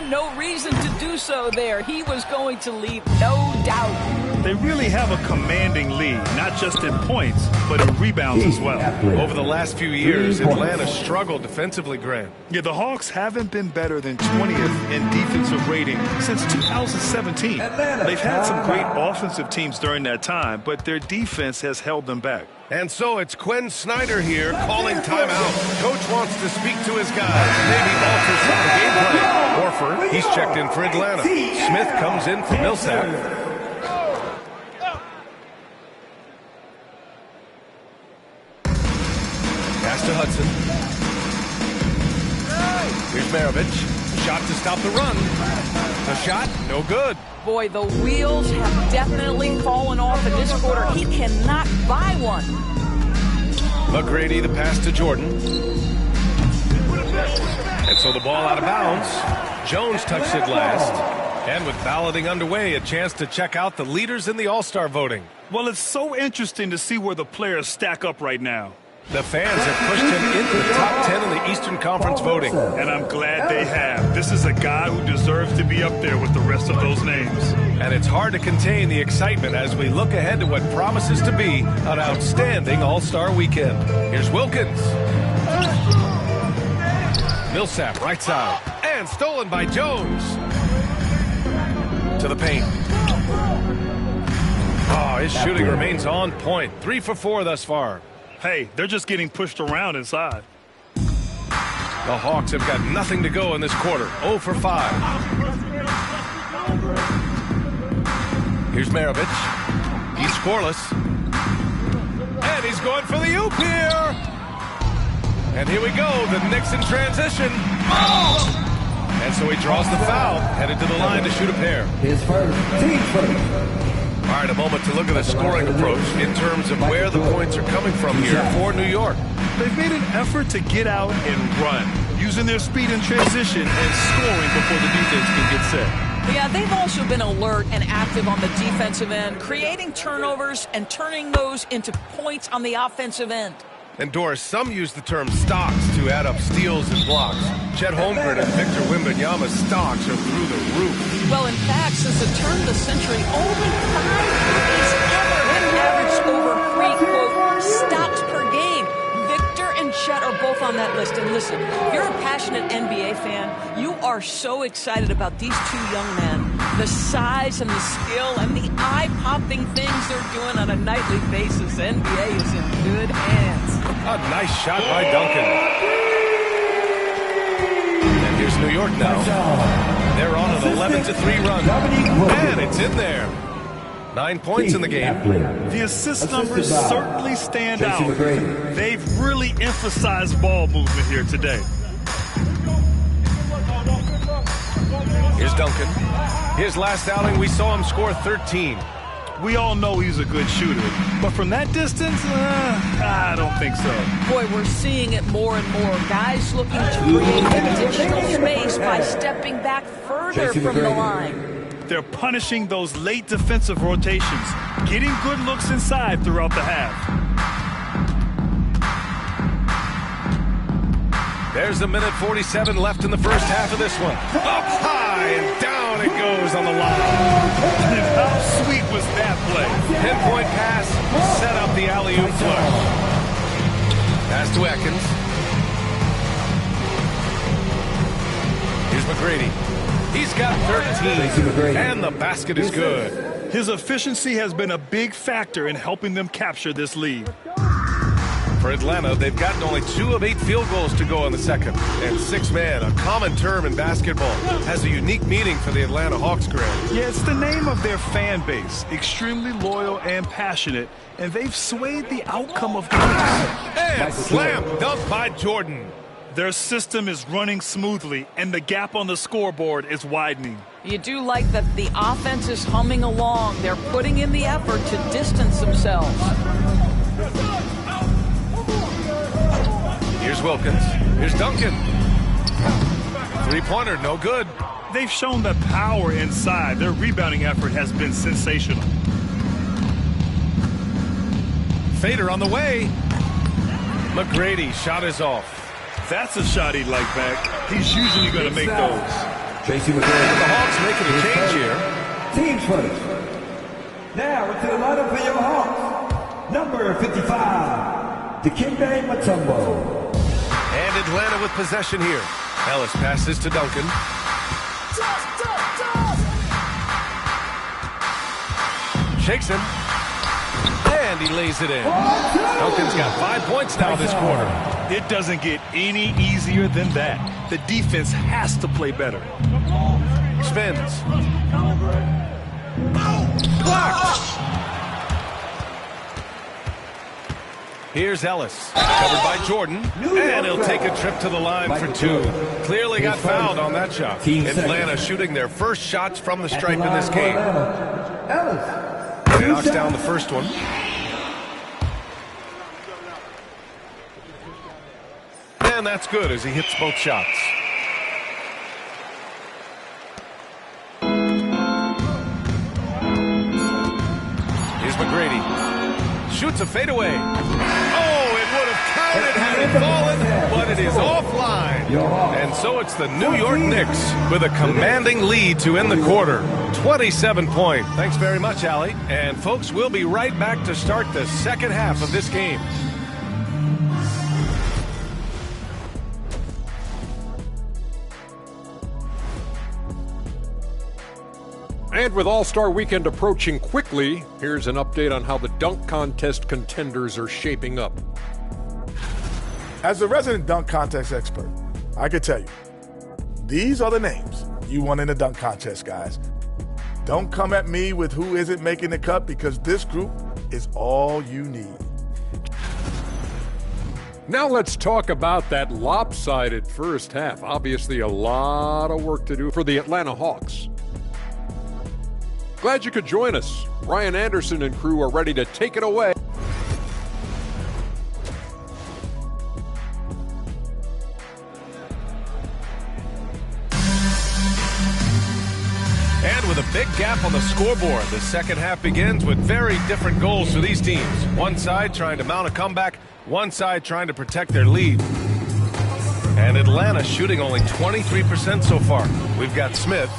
M: No reason to do so there. He was going to leave, no doubt.
L: They really have a commanding lead, not just in points, but in rebounds as well.
J: Over the last few years, Atlanta struggled defensively, Grant.
L: Yeah, the Hawks haven't been better than 20th in defensive rating since 2017. They've had some great offensive teams during that time, but their defense has held them back.
J: And so it's Quinn Snyder here calling timeout. Coach wants to speak to his guys, maybe alter some of the game plan. Horford, he's checked in for Atlanta. Smith comes in for Millsap.
O: to Hudson. Here's Maravich. Shot to stop the run. The shot, no good.
M: Boy, the wheels have definitely fallen off in this quarter. He cannot buy one.
O: McGrady, the pass to Jordan. And so the ball out of bounds. Jones touched it last. And with balloting underway, a chance to check out the leaders in the All-Star voting.
L: Well, it's so interesting to see where the players stack up right now.
O: The fans have pushed him into the top 10 in the Eastern Conference voting.
L: And I'm glad they have. This is a guy who deserves to be up there with the rest of those names.
O: And it's hard to contain the excitement as we look ahead to what promises to be an outstanding All-Star weekend. Here's Wilkins. Millsap, right side. And stolen by Jones. To the paint. Oh, his shooting remains on point. 3 for 4 thus far.
L: Hey, they're just getting pushed around inside.
O: The Hawks have got nothing to go in this quarter. 0 for 5. Here's Maravich. He's scoreless. And he's going for the oop here. And here we go. The Knicks in transition. And so he draws the foul. Headed to the line to shoot a pair.
K: His first, team first.
O: All right, a moment to look at the scoring approach in terms of where the points are coming from here for New York.
L: They've made an effort to get out and run, using their speed in transition and scoring before the defense can get set.
M: Yeah, they've also been alert and active on the defensive end, creating turnovers and turning those into points on the offensive end.
O: And Doris, some use the term stocks to add up steals and blocks. Chet Holmgren and Victor Wembanyama's stocks are through the roof.
M: Well, in fact, since the turn of the century, only 5 rookies ever had averaged over 3, quote, stocks per game. Victor and Chet are both on that list. And listen, if you're a passionate NBA fan, you are so excited about these two young men. The size and the skill and the eye-popping things they're doing on a nightly basis. The NBA is in good hands.
O: A nice shot by Duncan. And here's New York now. They're on an 11-3 run. And it's in there. 9 points in the game.
L: The assist numbers certainly stand out. They've really emphasized ball movement here today.
O: Here's Duncan. His last outing, we saw him score 13.
L: We all know he's a good shooter, but from that distance, I don't think so.
M: Boy, we're seeing it more and more. Guys looking to create additional space by stepping back further from the line.
L: They're punishing those late defensive rotations, getting good looks inside throughout the half.
O: There's 1:47 left in the first half of this one. Up high and down it goes on the line.
L: And how sweet was that play?
O: Pinpoint pass, set up the alley-oop flush. Pass to Atkins. Here's McGrady. He's got 13, and the basket is good.
L: His efficiency has been a big factor in helping them capture this lead.
O: For Atlanta, they've gotten only 2 of 8 field goals to go in the second. And 6-man, a common term in basketball, has a unique meaning for the Atlanta Hawks, Greg.
L: Yeah, it's the name of their fan base. Extremely loyal and passionate, and they've swayed the outcome of games.
O: And slam dunk by Jordan.
L: Their system is running smoothly, and the gap on the scoreboard is widening.
M: You do like that the offense is humming along. They're putting in the effort to distance themselves.
O: Here's Wilkins. Here's Duncan. 3-pointer, no good.
L: They've shown the power inside. Their rebounding effort has been sensational.
O: Fader on the way. McGrady, shot is off.
L: That's a shot he'd like back. He's usually going to make those.
K: Tracy McGrady.
O: The Hawks making a change here.
K: Teams first. Now into the lineup for your Hawks. Number 55, Dikembe Mutombo.
O: And Atlanta with possession here. Ellis passes to Duncan. Shakes him. And he lays it in. Duncan's got 5 points now this quarter.
L: It doesn't get any easier than that. The defense has to play better.
O: Spins. Blocked. Here's Ellis, covered by Jordan, and he'll take a trip to the line for two. Clearly got fouled on that shot. Atlanta shooting their first shots from the stripe in this game. Knocks down the first one. And that's good as he hits both shots. Here's McGrady. Shoots a fadeaway. Oh, it would have counted had it fallen, but it is offline. And so it's the New York Knicks with a commanding lead to end the quarter. 27 points. Thanks very much, Allie. And folks, we'll be right back to start the second half of this game.
G: And with All-Star Weekend approaching quickly, here's an update on how the dunk contest contenders are shaping up.
I: As a resident dunk contest expert, I could tell you, these are the names you want in a dunk contest, guys. Don't come at me with who isn't making the cut, because this group is all you need.
G: Now let's talk about that lopsided first half. Obviously a lot of work to do for the Atlanta Hawks. Glad you could join us. Brian Anderson and crew are ready to take it away.
O: And with a big gap on the scoreboard, the second half begins with very different goals for these teams. One side trying to mount a comeback, one side trying to protect their lead. And Atlanta shooting only 23% so far. We've got Smith.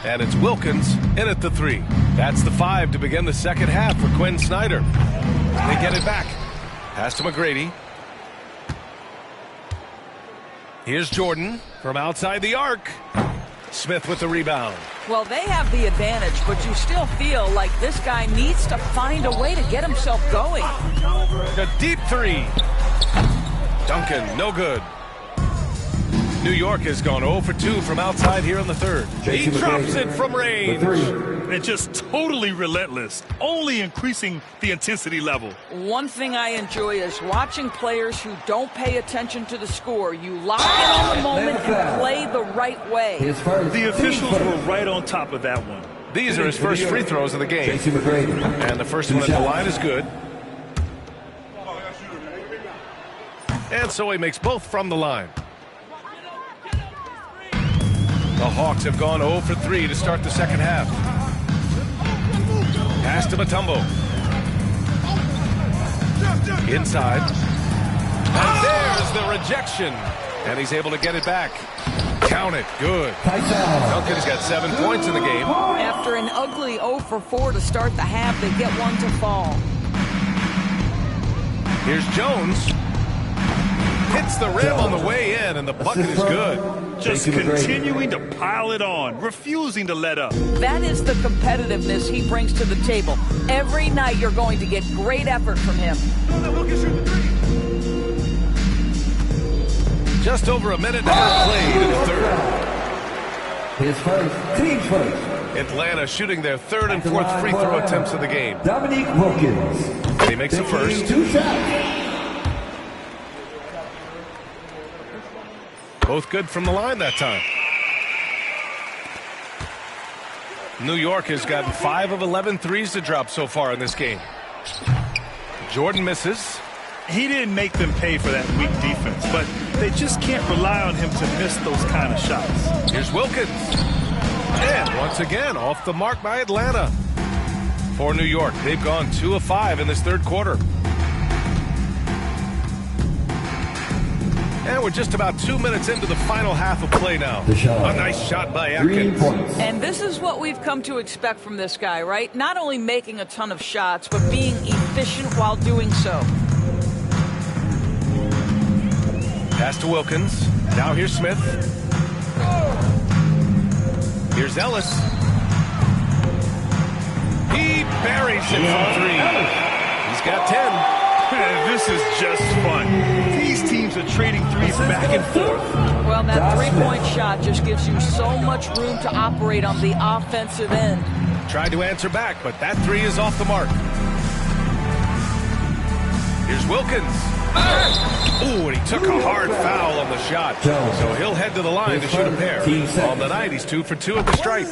O: And it's Wilkins in at the three. That's the 5 to begin the second half for Quinn Snyder. They get it back. Pass to McGrady. Here's Jordan from outside the arc. Smith with the rebound.
M: Well, they have the advantage, but you still feel like this guy needs to find a way to get himself going.
O: The deep three. Duncan, no good. New York has gone 0 for 2 from outside here in the third. He drops it from range.
L: And just totally relentless, only increasing the intensity level.
M: One thing I enjoy is watching players who don't pay attention to the score. You lock in on the moment and play the right way.
L: The officials were right on top of that one.
O: These are his first free throws of the game. And the first one at the line is good. And so he makes both from the line. The Hawks have gone 0 for 3 to start the second half. Pass to Mutombo. Inside. And there's the rejection. And he's able to get it back. Count it. Good. Duncan's got 7 points in the game.
M: After an ugly 0 for 4 to start the half, they get one to fall.
O: Here's Jones. Hits the rim on the way in, and the bucket is good.
L: Just continuing to pile it on, refusing to let up.
M: That is the competitiveness he brings to the table. Every night you're going to get great effort from him.
O: Just over a minute and a half played in the third.
K: His first, team's first.
O: Atlanta shooting their third and fourth free throw attempts of the game.
K: Dominique Wilkins.
O: And he makes the first.
K: 2 shots.
O: Both good from the line that time. New York has gotten 5 of 11 threes to drop so far in this game. Jordan misses.
L: He didn't make them pay for that weak defense, but they just can't rely on him to miss those kind of shots.
O: Here's Wilkins. And once again, off the mark by Atlanta. For New York, they've gone 2 of 5 in this third quarter. And we're just about 2 minutes into the final half of play now. A nice shot by Atkins.
M: And this is what we've come to expect from this guy, right? Not only making a ton of shots, but being efficient while doing so.
O: Pass to Wilkins. Now here's Smith. Here's Ellis. He buries it from 3. He's got 10.
L: This is just fun. These teams are trading threes back and forth.
M: Well, that three-point shot just gives you so much room to operate on the offensive end.
O: Tried to answer back, but that 3 is off the mark. Here's Wilkins. Ooh, and he took a hard foul on the shot. So he'll head to the line to shoot a pair. On the night, he's 2 for 2 at the stripe.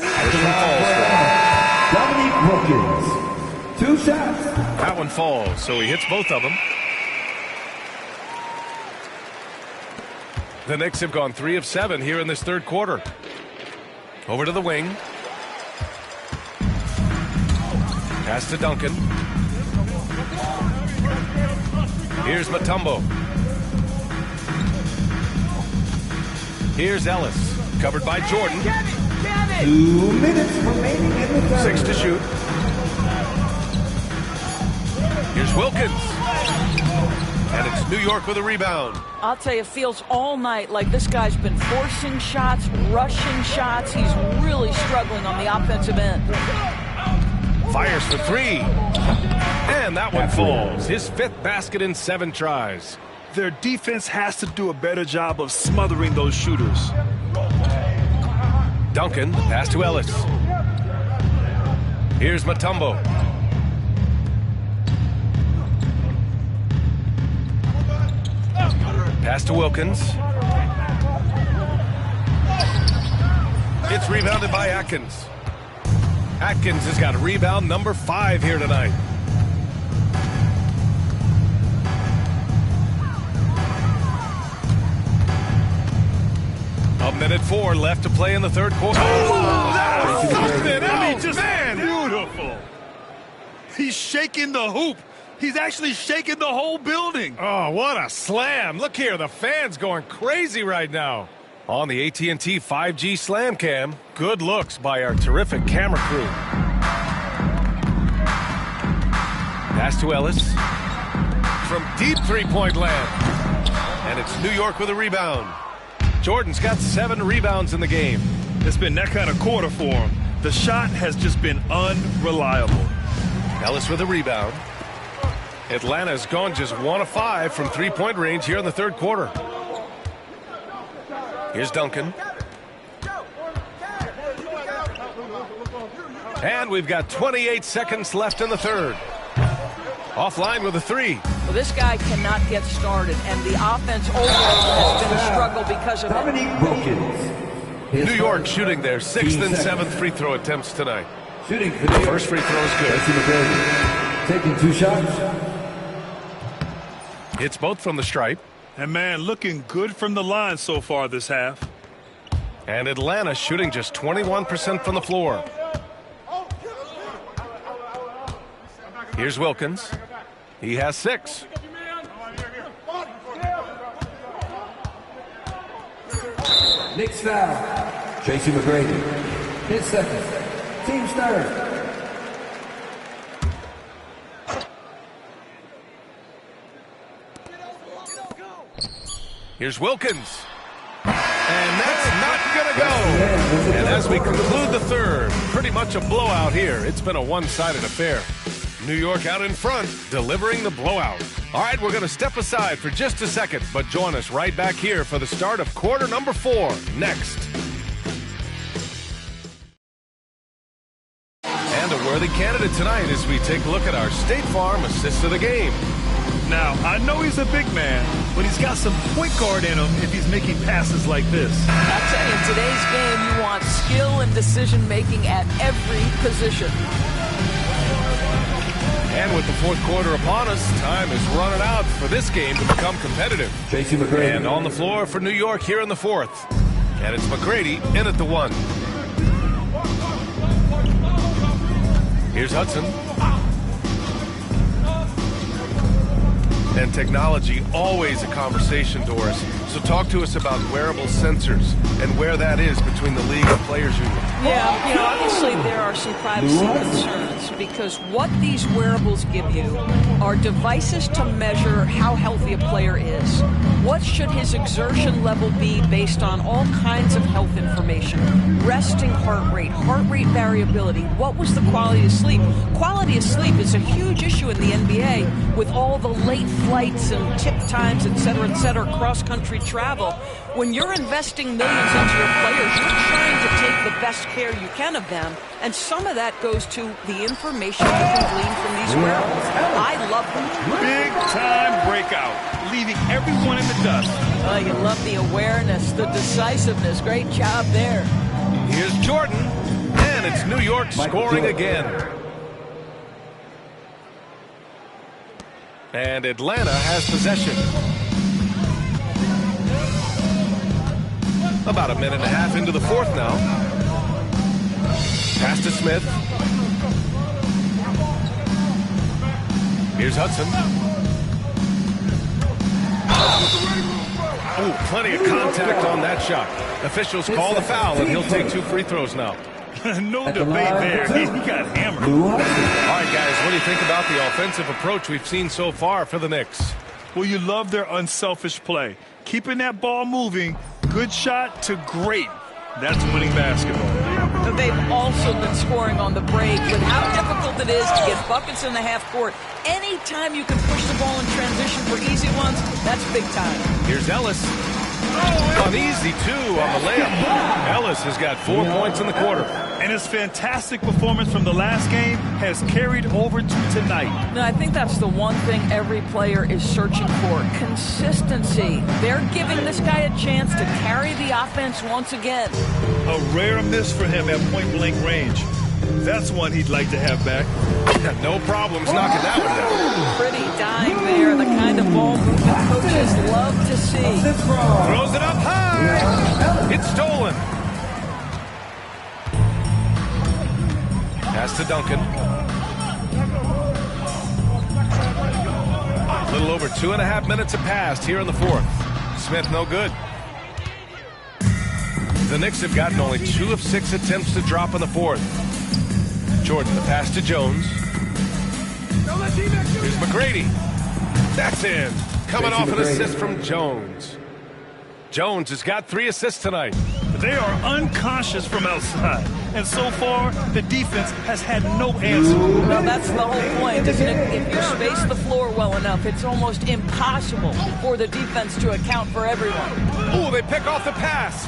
K: Dominique Wilkins. 2 shots.
O: That one falls, so he hits both of them. The Knicks have gone 3 of 7 here in this third quarter. Over to the wing. Pass to Duncan. Here's Mutombo. Here's Ellis. Covered by Jordan.
K: 2 minutes remaining in the third.
O: 6 to shoot. Here's Wilkins. And it's New York with a rebound.
M: I'll tell you, it feels all night like this guy's been forcing shots, rushing shots. He's really struggling on the offensive end.
O: Fires for 3. And that one falls. His 5th basket in 7 tries.
L: Their defense has to do a better job of smothering those shooters.
O: Duncan, pass to Ellis. Here's Mutombo. Pass to Wilkins. It's rebounded by Atkins. Atkins has got rebound number 5 here tonight. A minute 4 left to play in the third quarter. Oh, that was something else, man!
L: Beautiful. He's shaking the hoop. He's actually shaking the whole building.
O: Oh, what a slam. Look here, the fans going crazy right now. On the AT&T 5G Slam Cam, good looks by our terrific camera crew. Pass to Ellis. From deep three-point land. And it's New York with a rebound. Jordan's got 7 rebounds in the game.
L: It's been that kind of quarter for him. The shot has just been unreliable.
O: Ellis with a rebound. Atlanta's gone just 1 of 5 from three-point range here in the third quarter. Here's Duncan. And we've got 28 seconds left in the third. Offline with a 3.
M: Well, this guy cannot get started, and the offense overall has been a struggle because of
K: Dominique Wilkins.
O: New York shooting their 6th and 7th free throw attempts tonight.
K: Shooting for
O: the first free throw is good.
K: Taking 2 shots.
O: Hits both from the stripe.
L: And man, looking good from the line so far this half.
O: And Atlanta shooting just 21% from the floor. Here's Wilkins. He has 6.
K: Knicks foul. Tracy McGrady. His 2nd. Team's 3rd.
O: Here's Wilkins. And that's not going to go. And as we conclude the third, pretty much a blowout here. It's been a one-sided affair. New York out in front, delivering the blowout. All right, we're going to step aside for just a second, but join us right back here for the start of quarter number 4 next. And a worthy candidate tonight as we take a look at our State Farm assist of the game.
L: Now, I know he's a big man, but he's got some point guard in him if he's making passes like this.
M: I'll tell you, in today's game, you want skill and decision-making at every position.
O: And with the fourth quarter upon us, time is running out for this game to become competitive.
K: Tracy McGrady.
O: And on the floor for New York here in the 4th. And it's McGrady in at the 1. Here's Hudson. And technology, always a conversation, Doris. So talk to us about wearable sensors and where that is between the league and players union.
M: Yeah, you know, obviously there are some privacy concerns because what these wearables give you are devices to measure how healthy a player is. What should his exertion level be based on all kinds of health information? Resting heart rate variability. What was the quality of sleep? Quality of sleep is a huge issue in the NBA with all the late flights and tip times, et cetera, cross-country travel. When you're investing millions into your players, you're trying to take the best care you can of them, and some of that goes to the information you can glean from these wearables. I love them.
L: Big-time breakout, leaving everyone in the dust.
M: Oh, you love the awareness, the decisiveness. Great job there.
O: Here's Jordan, and it's New York scoring again. And Atlanta has possession. About a minute and a half into the fourth now. Pass to Smith. Here's Hudson. Oh, plenty of contact on that shot. Officials call the foul, and he'll take 2 free throws now.
L: No debate there. He got hammered.
O: All right, guys, what do you think about the offensive approach we've seen so far for the Knicks?
L: Well, you love their unselfish play. Keeping that ball moving, good shot to great. That's winning basketball.
M: They've also been scoring on the break. With how difficult it is to get buckets in the half court, anytime you can push the ball in transition for easy ones, that's big time.
O: Here's Ellis. An easy 2 on the layup. Ellis has got 4 points in the quarter.
L: And his fantastic performance from the last game has carried over to tonight.
M: No, I think that's the one thing every player is searching for. Consistency. They're giving this guy a chance to carry the offense once again.
L: A rare miss for him at point-blank range. That's one he'd like to have back.
O: No problems knocking that one down.
M: Pretty dime there. The kind of ball movement coaches love to see.
O: Throws it up high. It's stolen. Pass to Duncan. A little over 2.5 minutes have passed here in the fourth. Smith no good. The Knicks have gotten only 2 of 6 attempts to drop in the fourth. Jordan, the pass to Jones. Here's McGrady. That's in. Coming off an assist from Jones. Jones has got 3 assists tonight.
L: They are unconscious from outside. And so far, the defense has had no answer.
M: Well, that's the whole point, isn't it? If you space the floor well enough, it's almost impossible for the defense to account for everyone.
O: Oh, they pick off the pass.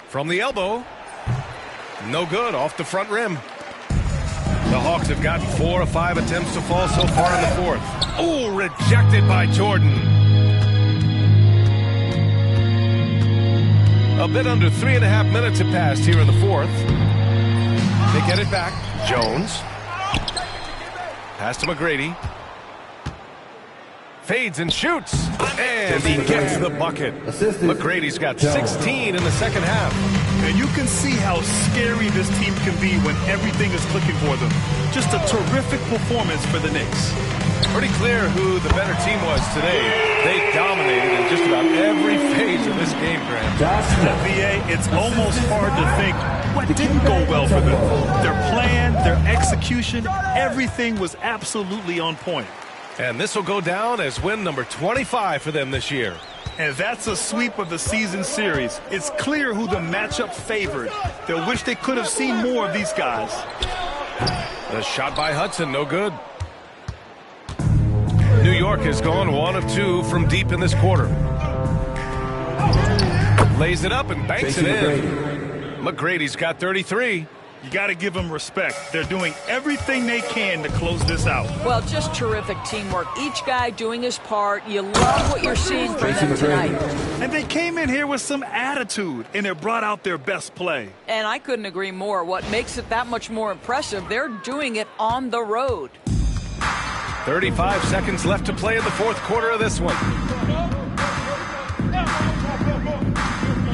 O: From the elbow. No good, off the front rim. The Hawks have gotten 4 of 5 attempts to fall so far in the fourth. Oh, rejected by Jordan. A bit under 3.5 minutes have passed here in the fourth. They get it back. Jones. Pass to McGrady. Fades and shoots. And he gets the bucket. McGrady's got 16 in the second half.
L: And you can see how scary this team can be when everything is clicking for them. Just a terrific performance for the Knicks.
O: Pretty clear who the better team was today. They dominated in just about every phase of this game, Grant.
L: VA, it's almost hard to think what didn't go well for them. Their plan, their execution, everything was absolutely on point.
O: And this will go down as win number 25 for them this year.
L: And that's a sweep of the season series. It's clear who the matchup favored. They'll wish they could have seen more of these guys.
O: The shot by Hudson, no good. New York has gone 1 of 2 from deep in this quarter. Lays it up and banks it in. McGrady's got 33.
L: You got to give them respect. They're doing everything they can to close this out.
M: Well, just terrific teamwork. Each guy doing his part. You love what you're seeing from them tonight.
L: And they came in here with some attitude, and they brought out their best play.
M: And I couldn't agree more. What makes it that much more impressive, they're doing it on the road.
O: 35 seconds left to play in the fourth quarter of this one.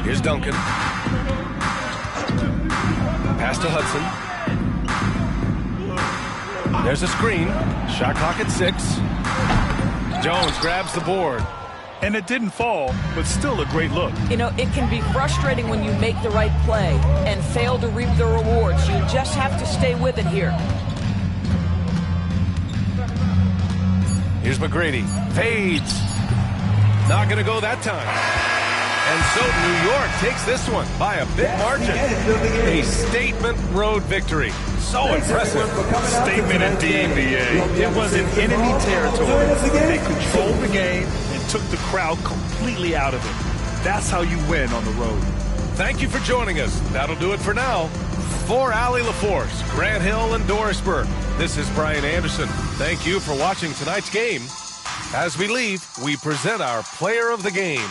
O: Here's Duncan. Pass to Hudson. There's a screen. Shot clock at 6. Jones grabs the board.
L: And it didn't fall, but still a great look.
M: You know, it can be frustrating when you make the right play and fail to reap the rewards. You just have to stay with it here.
O: Here's McGrady. Fades. Not going to go that time. And so New York takes this one by a big margin. A statement road victory. So impressive.
L: Statement in DBA. It was in enemy territory. They controlled the game and took the crowd completely out of it. That's how you win on the road.
O: Thank you for joining us. That'll do it for now. For Allie LaForce, Grant Hill, and Doris Burke, this is Brian Anderson. Thank you for watching tonight's game. As we leave, we present our player of the game.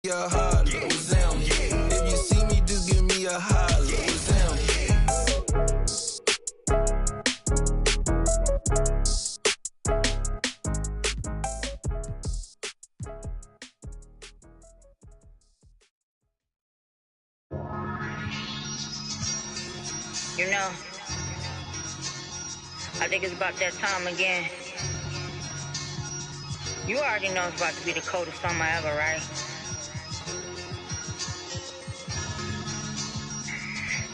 A: A holler, Zam. If you see me, just give me a holler, Zam.
P: You know, I think it's about that time again. You already know it's about to be the coldest summer ever, right?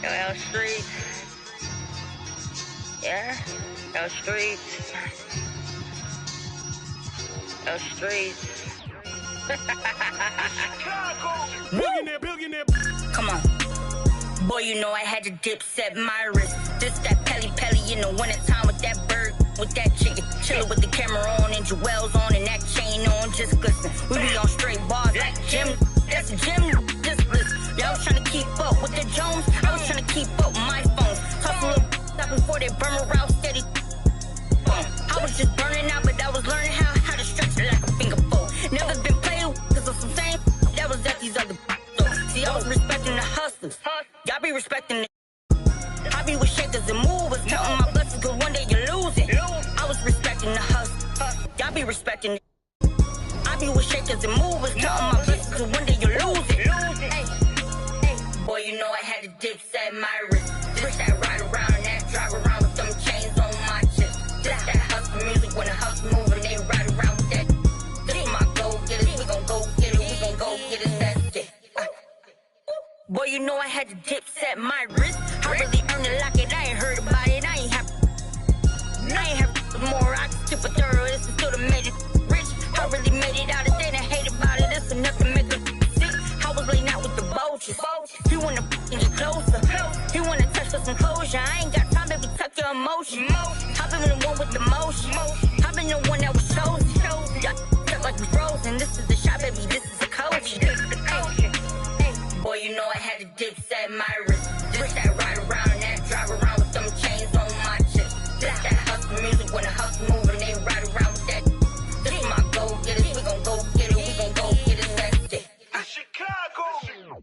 P: Yo, L Street. Yeah? L Street. L Street. Billionaire. Come on. Boy, you know I had to Dbsz my wrist. This that Pelly in the wintertime with that bird, with that chicken. Chillin' with the camera on and jewels on and that chain on, just glisten. We be on straight bars like Jim. That's a gym, just listen. Y'all was trying to keep up with the Jones. I was trying to keep up with my phones. Toss a little up before they burn around steady. I was just burning out, but I was learning how to stretch it like a finger fold. Never been played with, cause of some same that was at these other. See, I was respecting the hustlers. Y'all be respecting the. I be with shakers and movers, counting my blessings, cause one day you're losing. I was respecting the hustle. Y'all be respecting the. I be with shakers and movers, counting my blessings, cause one day you're losing. Hey, boy, you know I had to Dbsz my wrist. This that ride around, that drive around with them chains on my chest. This that hustle music when the hustle moving, they ride around with that. This my go getters, we gon' go get it, we gon' go get it, that's it. Boy, you know I had to Dbsz my wrist. I really earned it like it, I ain't heard about it, I ain't have more, I can tip a thorough, this is still the made it rich. I really made it out of there, I hate about it, this enough to make it sick. I was laying out with the vultures. He wanna get closer, he wanna touch for some closure. I ain't got time, baby, tuck your emotion. I've been the one with the motion, I've been the one that was chosen. Y'all stuck like we frozen, this is the shot, baby, this is the coach. Boy, you know I had to Dbsz my wrist. This that ride around, that drive around with them chains on my chest. This that hustle music when the hustle moving, they ride around with that. This my go getters, we gon' go get it, we gon' go get it, that's it. Chicago.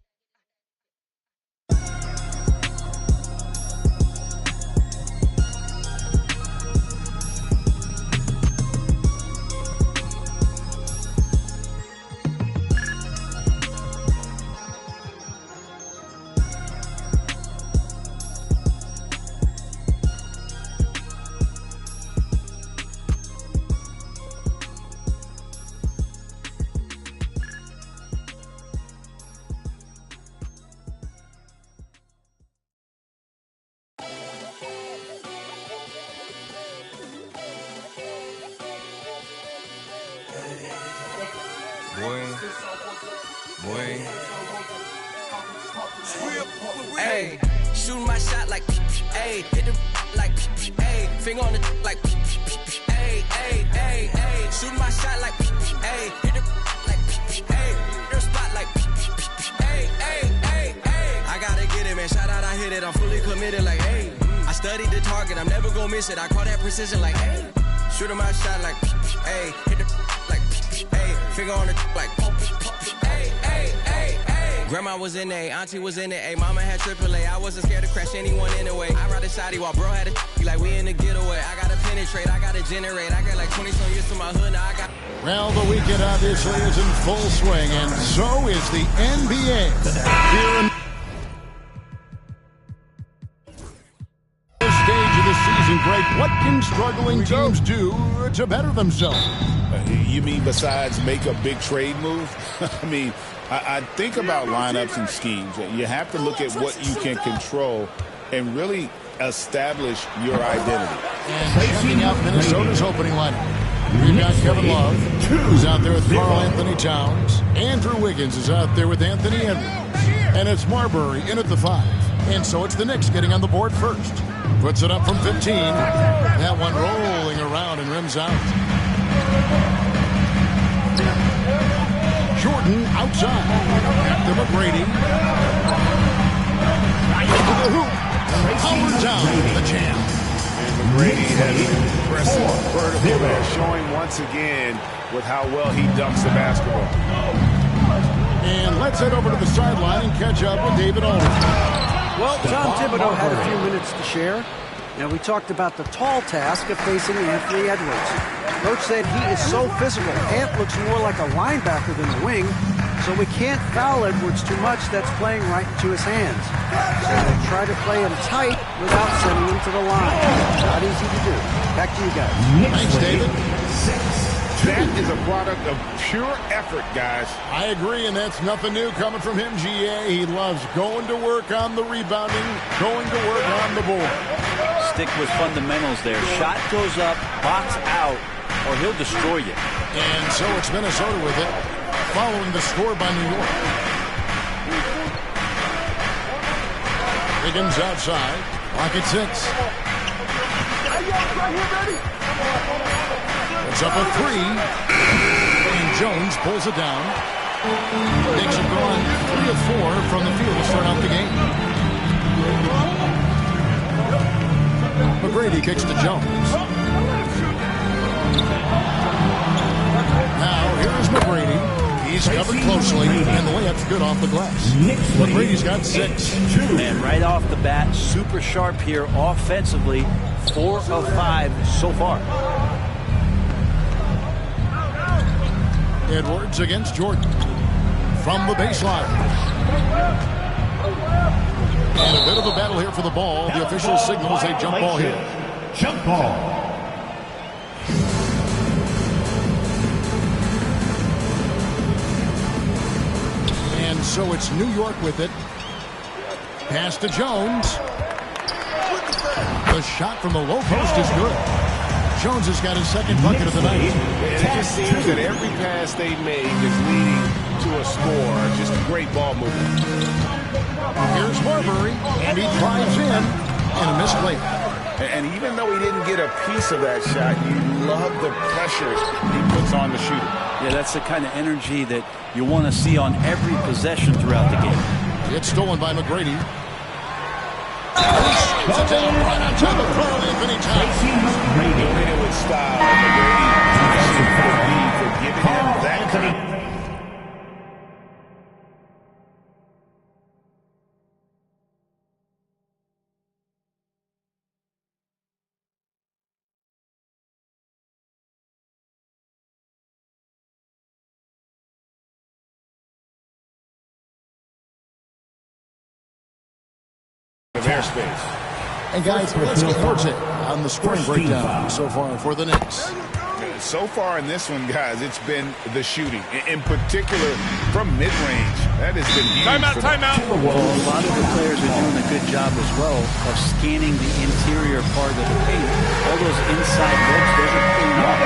A: Hey, shooting my shot like hey, hit the like hey, finger on the like hey, hey, hey, hey, shooting my shot like hey, hit the like hey, their spot like hey, hey, hey, hey. I gotta get it, man. Shout out, I hit it. I'm fully committed like hey. I studied the target, I'm never gonna miss it. I call that precision like hey, shooting my shot like hey, hit the like hey, finger on the like hey, hey, hey, hey. Grandma was in A, auntie was in it, A, mama had AAA. I wasn't scared to crash anyone anyway. I ride a shotty while bro had a like we in the getaway. I got a penny penetrate. I got to generate. I got like 20-some years to my hood. Now I got.
B: Well, the weekend obviously is in full swing, and so is the NBA. Here in this stage of the season break, what can struggling teams do to better themselves?
C: You mean besides make a big trade move? I mean, I think about lineups and schemes. You have to look at what you can control and really establish your identity.
B: And checking out Minnesota's opening lineup. We've got Kevin Love, who's out there with Karl Anthony Towns. Andrew Wiggins is out there with Anthony Edwards. And it's Marbury in at the 5. And so it's the Knicks getting on the board first. Puts it up from 15. That one rolling around and rims out. Jordan outside. Back to McGrady. Into the hoop. Howard down, the champ.
J: McGrady has an impressive vertical there, showing once again with how well he dunks the basketball.
B: And let's head over to the sideline and catch up with David Aldridge.
F: Well, Tom Thibodeau had a few minutes to share. Now, we talked about the tall task of facing Anthony Edwards. Coach said he is so physical. Ant looks more like a linebacker than a wing, so we can't foul Edwards too much. That's playing right into his hands. So they try to play him tight without sending him to the line. Not easy to do. Back to you guys.
B: Thanks, David.
J: That is a product of pure effort, guys.
B: I agree, and that's nothing new coming from him, GA. He loves going to work on the rebounding, going to work on the board.
Q: Stick with fundamentals there. Shot goes up, box out, or he'll destroy you.
B: And so it's Minnesota with it, following the score by New York. Wiggins outside, clock at 6. It's up a 3, and Jones pulls it down. Knicks have gone 3 of 4 from the field to start out the game. McGrady kicks to Jones. Now here is McGrady. He's covered closely, and the layup's good off the glass. McGrady's got 6.
Q: Man, right off the bat, super sharp here offensively. 4 of 5 so far.
B: Edwards against Jordan from the baseline. And a bit of a battle here for the ball. The official signals a jump ball here.
E: Jump ball.
B: And so it's New York with it. Pass to Jones. The shot from the low post is good. Jones has got his second bucket of the night.
J: And it just seems that every pass they make is leading to a score. Just great ball movement.
B: Here's Marbury, and he drives in, and a missed layup.
C: And even though he didn't get a piece of that shot, you love the pressure he puts on the shooter.
Q: Yeah, that's the kind of energy that you want to see on every possession throughout the game.
B: It's stolen by McGrady. It's a down right on top of Karl Anthony Towns.
C: Doing it with style. McGrady should be for giving him that kind of. Airspace.
B: And guys, let's get your take on the scoring breakdown so far for the Knicks.
C: So far in this one, guys, it's been the shooting. In particular, from mid-range. That has been huge.
J: Timeout.
Q: Well, a lot of the players are doing a good job as well of scanning the interior part of the paint. All those inside looks, those are clean off.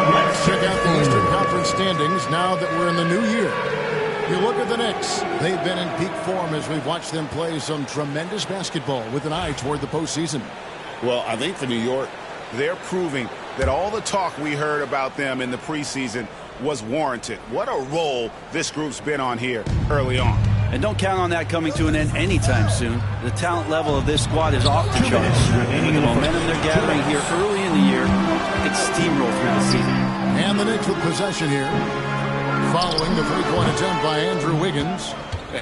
B: Let's check out the Eastern Conference standings now that we're in the new year. You look at the Knicks. They've been in peak form as we've watched them play some tremendous basketball with an eye toward the postseason.
C: Well, I think for New York, they're proving that all the talk we heard about them in the preseason was warranted. What a role this group's been on here early on.
Q: And don't count on that coming to an end anytime soon. The talent level of this squad is off the charts. With the momentum they're gathering here early in the year, it could steamroll through the season.
B: And the Knicks with possession here, following the three-point attempt by Andrew Wiggins.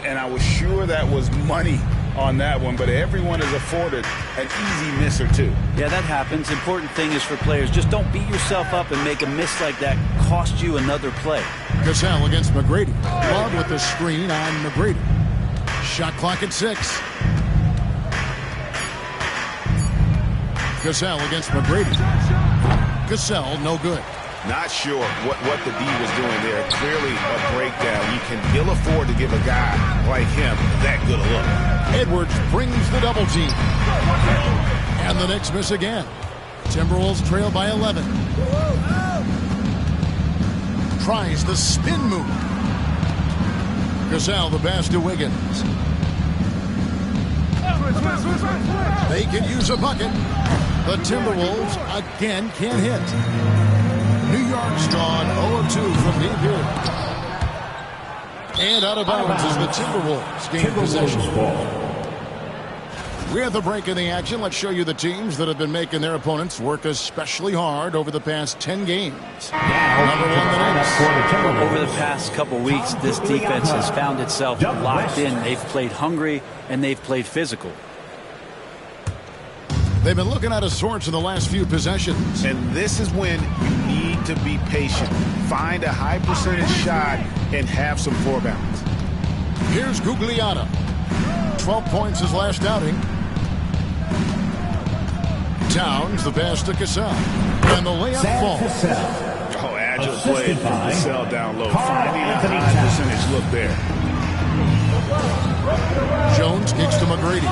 C: And I was sure that was money on that one, but everyone is afforded an easy miss or two.
Q: Yeah, that happens. Important thing is for players, just don't beat yourself up and make a miss like that cost you another play.
B: Cassell against McGrady. Love with the screen on McGrady. Shot clock at 6. Cassell against McGrady. Cassell, no good.
J: Not sure what the D was doing there. Clearly a breakdown. You can ill afford to give a guy like him that good a look.
B: Edwards brings the double team. And the Knicks miss again. Timberwolves trail by 11. Tries the spin move. Cassell the pass to Wiggins. They can use a bucket. The Timberwolves again can't hit. New York's gone 0-2 from deep here. And out of bounds is the Timberwolves gain possession. With a break in the action, let's show you the teams that have been making their opponents work especially hard over the past 10 games. Number 1, the Knicks.
Q: Over the past couple weeks, this defense has found itself locked in. They've played hungry and they've played physical.
B: They've been looking out of sorts in the last few possessions.
C: And this is when you need to be patient. Find a high percentage shot and have some floor balance.
B: Here's Gugliotta. 12 points his last outing. Towns the pass to Cassell. And the layup falls.
C: Oh, agile play from Cassell down low. Finding a high percentage look there.
B: Jones kicks to McGrady.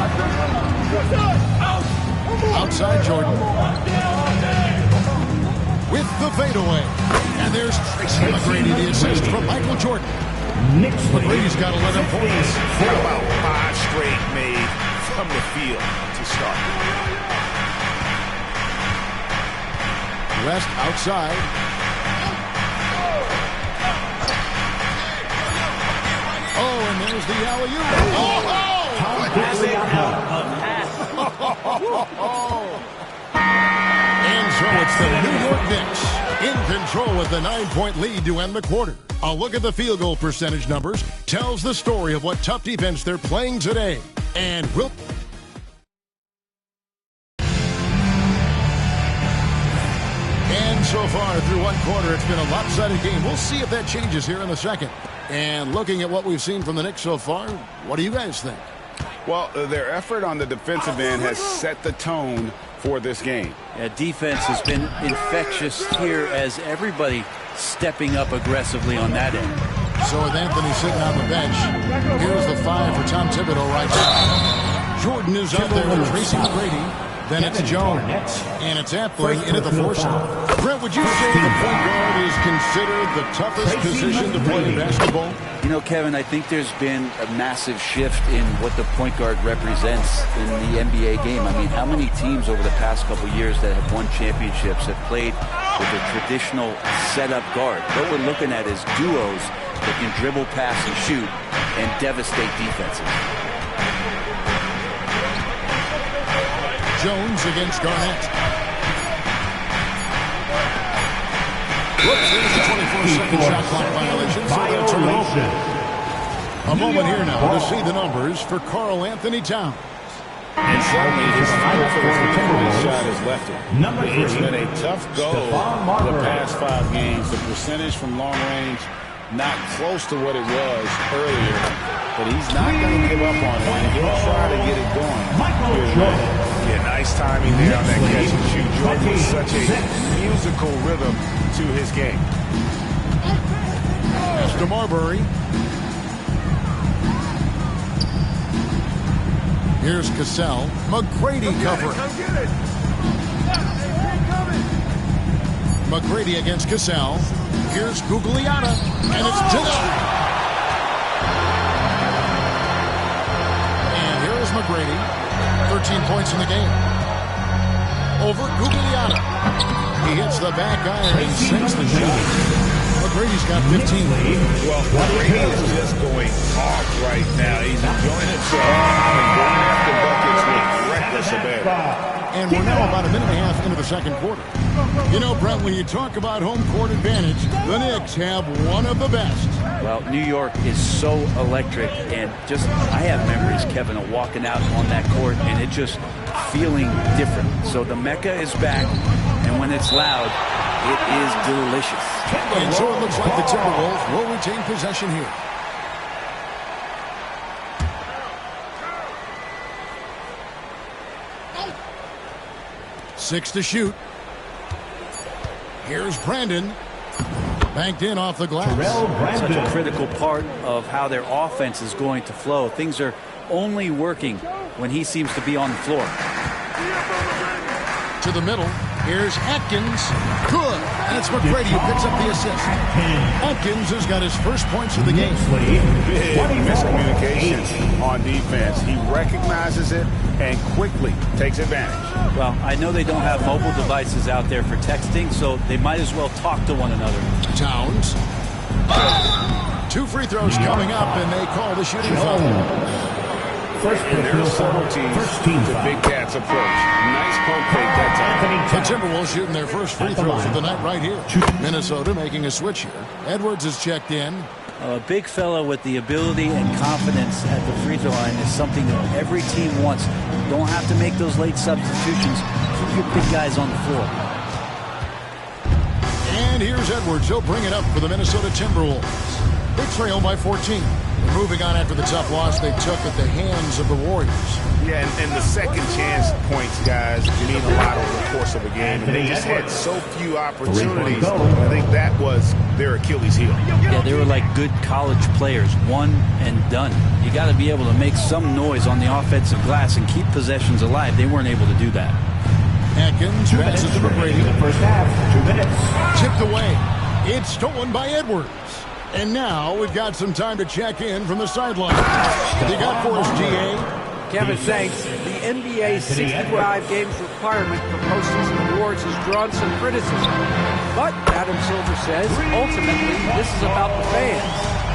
B: Outside Jordan. With the fadeaway. And there's Tracy McGrady, the assist from Michael Jordan. McGrady's got 11 points.
C: How about 5 straight made from the field to start?
B: West outside. Oh, and there's the alley-oop. And so it's the New York Knicks in control with the 9-point lead to end the quarter. A look at the field goal percentage numbers tells the story of what tough defense they're playing today. And we'll... And so far through one quarter, it's been a lopsided game. We'll see if that changes here in the second. And looking at what we've seen from the Knicks so far, what do you guys think?
C: Well, their effort on the defensive end has set the tone for this game.
Q: Yeah, defense has been infectious here as everybody stepping up aggressively on that end.
B: So with Anthony sitting on the bench, here's the 5 for Tom Thibodeau right now. Jordan is out there with Tracy McGrady. Then it's Jones. And it's Appling into the force. Brett, would you say the point guard is considered the toughest position to play in basketball?
Q: You know, Kevin, I think there's been a massive shift in what the point guard represents in the NBA game. I mean, how many teams over the past couple years that have won championships have played with a traditional setup guard? What we're looking at is duos that can dribble, pass, and shoot and devastate defenses.
B: Jones against Garnett. Whoops, there's a 24-second shot clock violation, so they'll turn it over. A moment here now to see the numbers for Karl Anthony Towns.
C: And suddenly his fight for the three-point shot has left it. It's been a tough go the past 5 games. The percentage from long range not close to what it was earlier, but he's not going to give up on it, and he'll try to get it going.
J: Yeah, nice timing there on that catch and shoot. Jordan with such a musical rhythm to his game.
B: As to Marbury. Here's Cassell. McGrady covering. McGrady against Cassell. Here's Gugliotta. And it's denied. And here is McGrady. 13 points in the game. Over Gugliotta. He hits the back iron and sinks the shot. McGrady's got 15.
C: Well, McGrady is just going off right now. He's enjoying himself and going after buckets with reckless abandon.
B: And we're now about a minute and a half into the second quarter. You know, Brent, when you talk about home court advantage, the Knicks have one of the best.
Q: Well, New York is so electric, and just I have memories, Kevin, of walking out on that court and it just feeling different. So the Mecca is back, and when it's loud, it is delicious.
B: And so it looks like the Timberwolves will retain possession here. Six to shoot. Here's Brandon. Banked in off the glass.
Q: Such a critical part of how their offense is going to flow. Things are only working when he seems to be on the floor.
B: To the middle. Here's Atkins. Good. And it's McGrady who picks up the assist. Atkins has got his first points of the game.
C: Big miscommunication on defense. He recognizes it and quickly takes advantage.
Q: Well, I know they don't have mobile devices out there for texting, so they might as well talk to one another.
B: Towns. 2 free throws coming up, and they call the shooting foul.
C: And there's subtleties to Big Cat's approach. Nice pump fake that time.
B: The Timberwolves shooting their first free throws of the night right here. Minnesota making a switch here. Edwards is checked in.
Q: A big fella with the ability and confidence at the free throw line is something that every team wants. Don't have to make those late substitutions. Keep your big guys on the floor.
B: And here's Edwards. He'll bring it up for the Minnesota Timberwolves. They trail by 14. Moving on after the tough loss they took at the hands of the Warriors.
C: Yeah, and the second chance points, guys, mean a lot over the course of a game. And they just had so few opportunities. I think that was their Achilles heel.
Q: Yeah, they were like good college players, one and done. You got to be able to make some noise on the offensive glass and keep possessions alive. They weren't able to do that.
B: Atkins passes to McGrady.
K: First half, 2 minutes.
B: Tipped away. It's stolen by Edwards. And now we've got some time to check in from the sideline. They got for us, GA.
F: Kevin, thanks. The NBA's 65 games requirement for postseason awards has drawn some criticism. But, Adam Silver says, ultimately, this is about the fans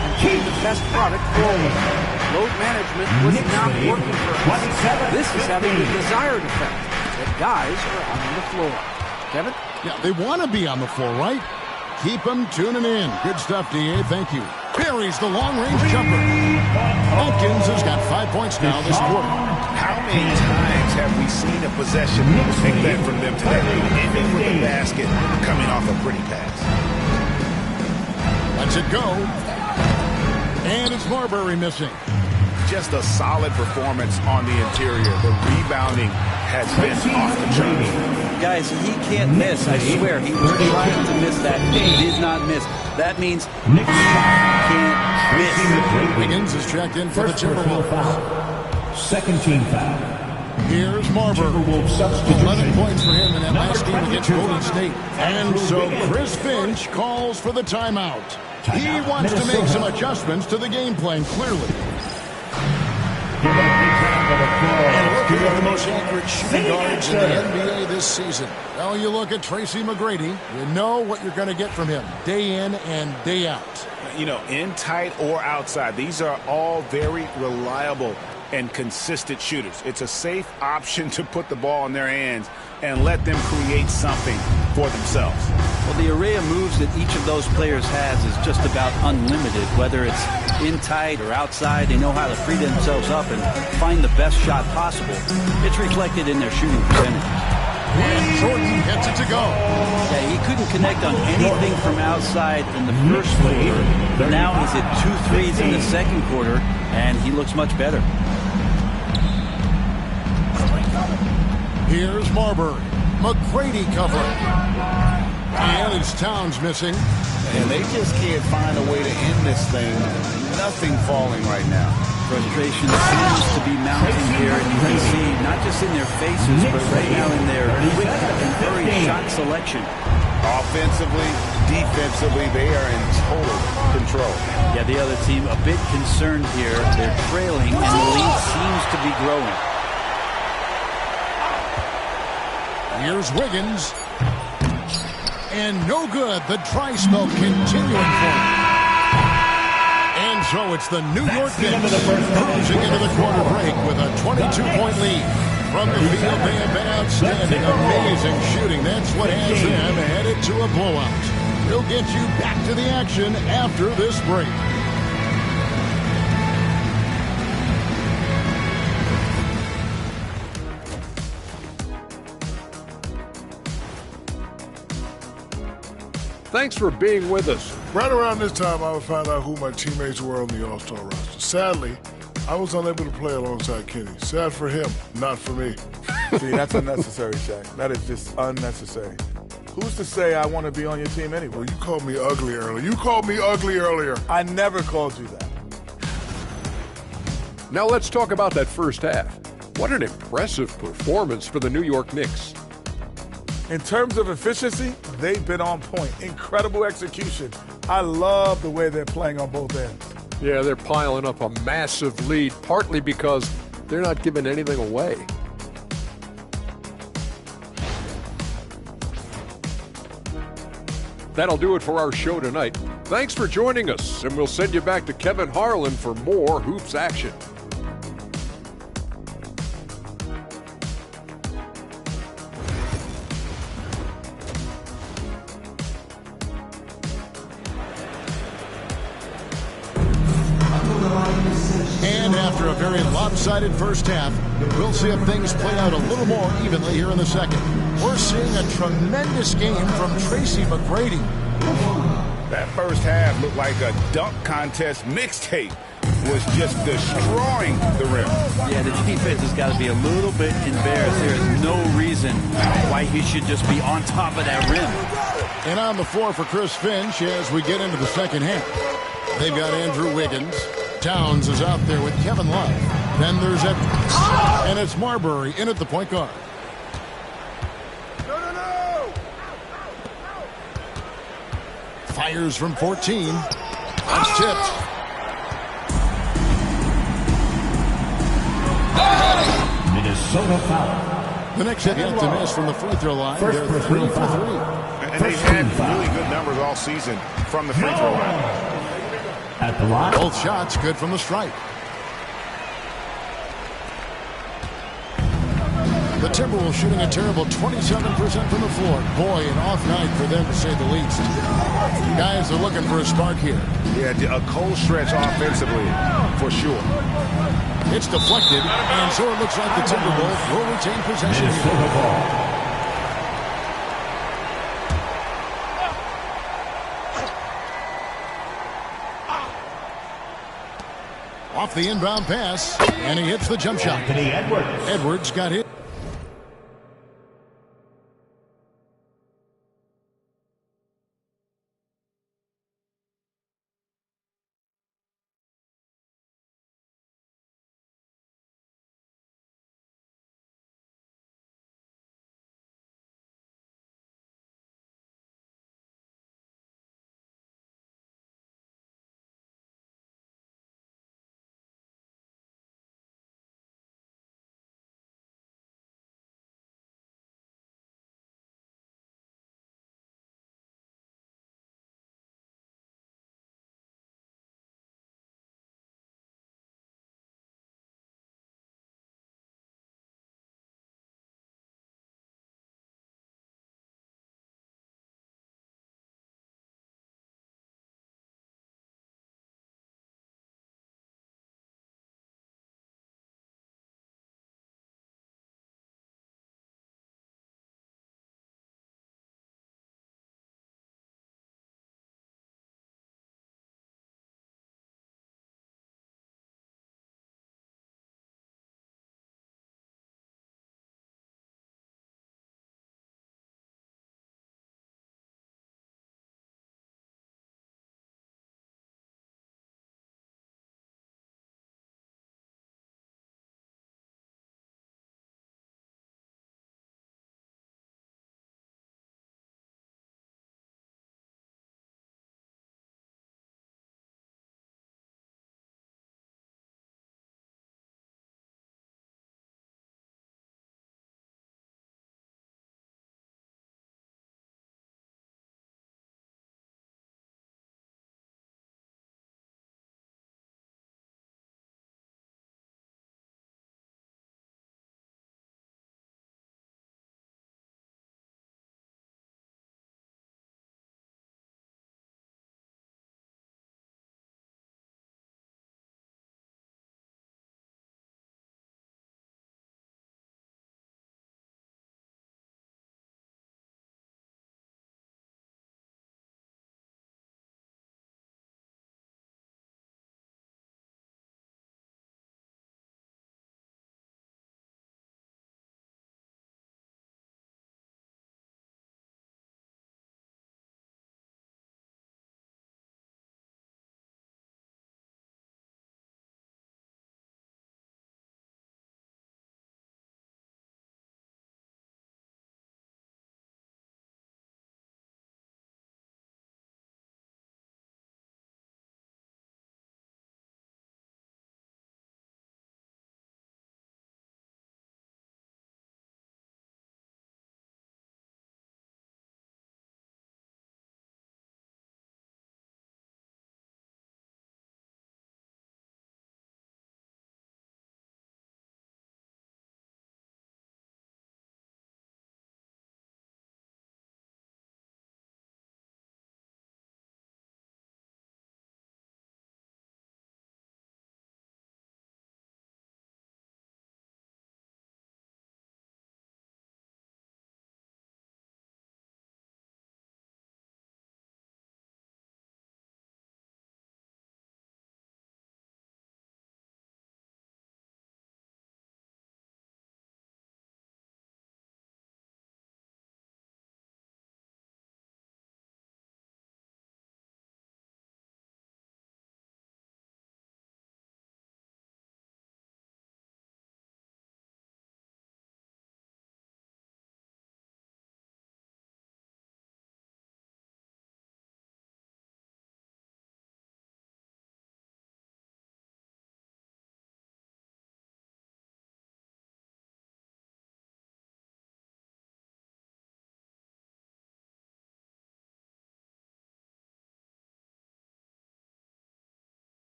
F: and putting the best product forward. Load management was not working for us. This is having the desired effect, that guys are on the floor. Kevin?
B: Yeah, they want to be on the floor, right? Keep them tuning in. Good stuff, DA. Thank you. Buries the long-range jumper. Atkins has got 5 points now this quarter.
C: How many times have we seen a possession like that from them today? Ending with the basket coming off a pretty pass.
B: Lets it go. And it's Marbury missing.
C: Just a solid performance on the interior. The rebounding has been off the charts.
Q: Guys, he can't miss. I swear, he was trying to miss that. He did not miss. That means he can't miss.
B: Wiggins is checked in for the Timberwolves.
K: Second team foul.
B: Here's Marbury. 11 points for him in that last game against Golden State. And so Chris Finch calls for the timeout. He wants to make some adjustments to the game plan, clearly. And looking at the most accurate shooting guards in the NBA this season. Well, you look at Tracy McGrady, you know what you're going to get from him day in and day out.
C: You know, in tight or outside, these are all very reliable and consistent shooters. It's a safe option to put the ball in their hands and let them create something for themselves.
Q: Well, the array of moves that each of those players has is just about unlimited. Whether it's in tight or outside, they know how to free themselves up and find the best shot possible. It's reflected in their shooting percentage.
B: And Jordan gets it to go.
Q: Yeah, he couldn't connect on anything from outside in the first quarter. But now he's at 2 threes in the second quarter, and he looks much better.
B: Here's Marbury. McGrady covering. And it's Towns missing.
C: And they just can't find a way to end this thing. Nothing falling right now.
Q: Frustration seems to be mounting here, and you can see not just in their faces, but right now in their quick and hurried shot selection.
C: Offensively, defensively, they are in total control.
Q: Yeah, the other team a bit concerned here. They're trailing, and the lead seems to be growing.
B: Here's Wiggins. And no good. The dry spell continuing for him. And so it's the New York Knicks cruising into the quarter break with a 22-point lead. From the field, they have been outstanding. Amazing shooting. That's what has them headed to a blowout. We'll get you back to the action after this break.
G: Thanks for being with us.
H: Right around this time, I would find out who my teammates were on the All-Star roster. Sadly, I was unable to play alongside Kenny. Sad for him, not for me.
I: See, that's unnecessary, Shaq. That is just unnecessary. Who's to say I want to be on your team anyway?
H: Well, you called me ugly earlier. You called me ugly earlier.
I: I never called you that.
G: Now let's talk about that first half. What an impressive performance for the New York Knicks.
I: In terms of efficiency, they've been on point. Incredible execution. I love the way they're playing on both ends.
G: Yeah, they're piling up a massive lead, partly because they're not giving anything away. That'll do it for our show tonight. Thanks for joining us, and we'll send you back to Kevin Harlan for more Hoops action.
B: And after a very lopsided first half, we'll see if things play out a little more evenly here in the second. We're seeing a tremendous game from Tracy McGrady.
C: That first half looked like a dunk contest mixtape. Was just destroying the rim.
Q: Yeah, the defense has got to be a little bit embarrassed. There is no reason why he should just be on top of that rim.
B: And on the floor for Chris Finch as we get into the second half. They've got Andrew Wiggins. Towns is out there with Kevin Love. Then there's Edwards. And it's Marbury in at the point guard. Fires from 14. That's tipped.
E: Minnesota foul.
B: The Knicks have yet to miss from the free throw line. They're 3 for 3.
C: And they've had really good numbers all season from the free throw line.
E: At the line.
B: Both shots good from the stripe. The Timberwolves shooting a terrible 27% from the floor. Boy, an off night for them to say the least. Guys are looking for a spark here.
C: Yeah, a cold stretch offensively, for sure.
B: It's deflected, and so it looks like the Timberwolves will retain possession here. Off the inbound pass, and he hits the jump shot. Edwards got hit.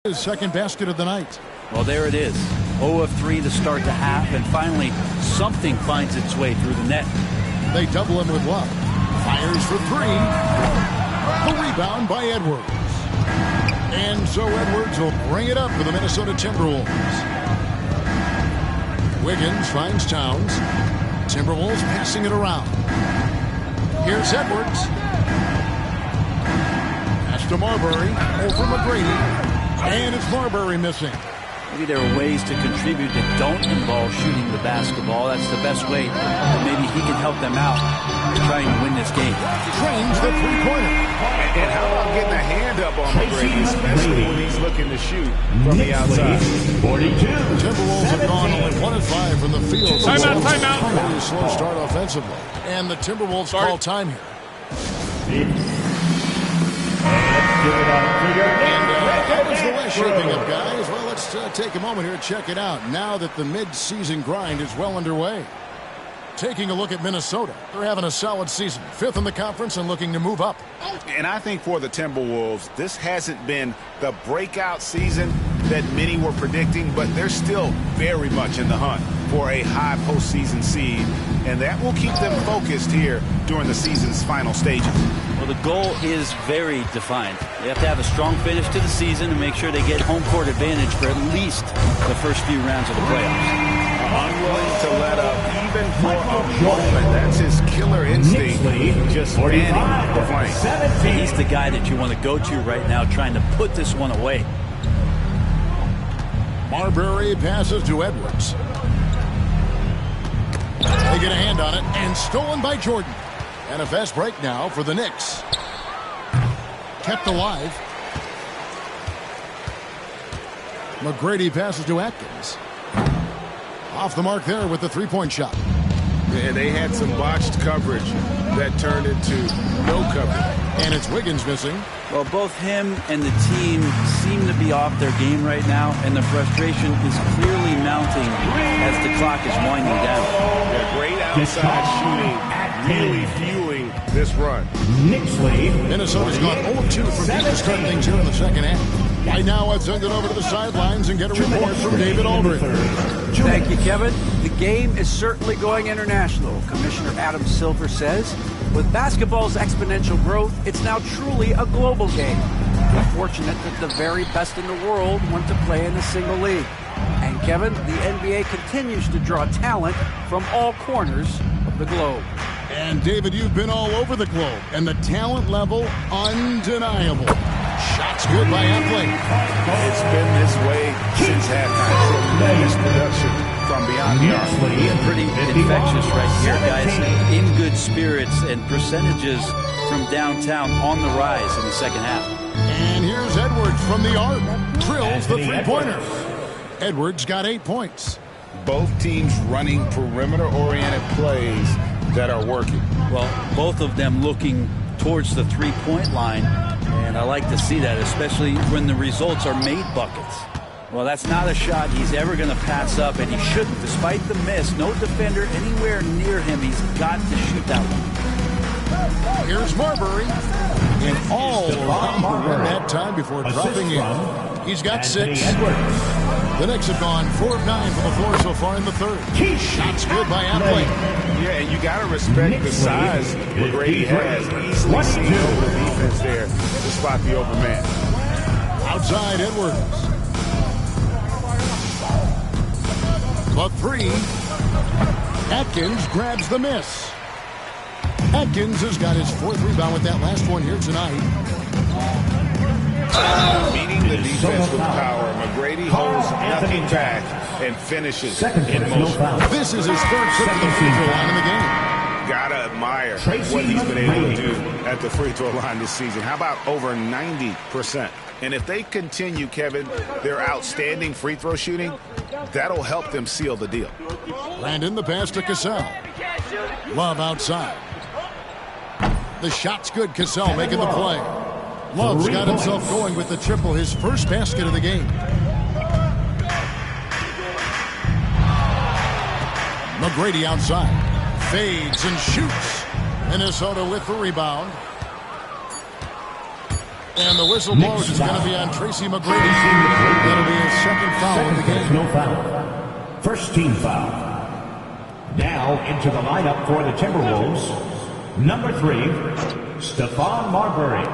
B: His second basket of the night.
Q: Well, there it is. 0 of 3 to start the half, and finally something finds its way through the net.
B: They double him with Love. Fires for 3. The rebound by Edwards. And so Edwards will bring it up for the Minnesota Timberwolves. Wiggins finds Towns. Timberwolves passing it around. Here's Edwards. Pass to Marbury. Over McGrady. And it's Marbury missing.
Q: Maybe there are ways to contribute that don't involve shooting the basketball. That's the best way. Maybe he can help them out trying to win this game.
B: Trains the three-pointer.
C: And how about getting a hand up on McGrady, especially when he's looking to shoot from the outside.
B: 42. The Timberwolves have gone only 1 of 5 from the field.
G: Timeout.
B: Very slow start offensively. And the Timberwolves call time here. How is the West shaping up, guys? Well, let's take a moment here to check it out now that the mid-season grind is well underway. Taking a look at Minnesota. They're having a solid season. 5th in the conference and looking to move up.
C: And I think for the Timberwolves, this hasn't been the breakout season that many were predicting, but they're still very much in the hunt for a high postseason seed, and that will keep them focused here during the season's final stages.
Q: Well, the goal is very defined. They have to have a strong finish to the season and make sure they get home court advantage for at least the first few rounds of the playoffs.
C: Unwilling to let up even for a moment. That's his killer instinct. Just fanning the flank.
Q: He's the guy that you want to go to right now trying to put this one away.
B: Marbury passes to Edwards. They get a hand on it, and stolen by Jordan. And a fast break now for the Knicks. Kept alive. McGrady passes to Atkins. Off the mark there with the three-point shot.
C: And they had some botched coverage that turned into no coverage.
B: And it's Wiggins missing.
Q: Well, both him and the team seem to be off their game right now, and the frustration is clearly mounting as the clock is winding down.
C: Yeah, great outside shooting, really fueling this run.
B: Minnesota's gone 0-2 from deep to start things here in the second half. Right now, let's send it over to the sidelines and get a report from David Aldridge.
F: Thank you, Kevin. The game is certainly going international. Commissioner Adam Silver says, with basketball's exponential growth, it's now truly a global game. We're fortunate that the very best in the world want to play in a single league. And Kevin, the NBA continues to draw talent from all corners of the globe.
B: And David, you've been all over the globe, and the talent level undeniable. Shots good by Athletic.
C: It's been this way since halftime. Tremendous production from beyond the arc.
Q: Pretty infectious right here, guys. In good spirits and percentages from downtown on the rise in the second half.
B: And here's Edwards from the arc. Drills the three-pointer. Edwards got 8 points.
C: Both teams running perimeter-oriented plays that are working.
Q: Well, both of them looking towards the three-point line, and I like to see that, especially when the results are made buckets. Well, that's not a shot he's ever going to pass up, and he shouldn't. Despite the miss, no defender anywhere near him. He's got to shoot that one.
B: Here's Marbury. And all around that time before dropping in. He's got 6. The Knicks have gone 4 of 9 from the floor so far in the third. Shots good by Athletic.
C: Yeah, and you got to respect the size McGrady has. Easily seen over the defense there to spot the open man.
B: Outside Edwards. The 3. Atkins grabs the miss. Atkins has got his 4th rebound with that last one here tonight.
C: Meeting the defense with power. McGrady holds nothing back and finishes in motion.
B: This is his 3rd trip to the free throw line in the game.
C: Gotta admire what he's been able to do at the free throw line this season. How about over 90%? And if they continue, Kevin, their outstanding free throw shooting, that'll help them seal the deal.
B: Brandon, the pass to Cassell. Love outside. The shot's good. Cassell making the play. Love's got himself going with the triple, his first basket of the game. McGrady outside. Fades and shoots. Minnesota with the rebound. And the whistle blows. It's going to be on Tracy McGrady. That'll be his second foul of the game.
E: No foul. First team foul. Now into the lineup for the Timberwolves, number 3, Stephon Marbury.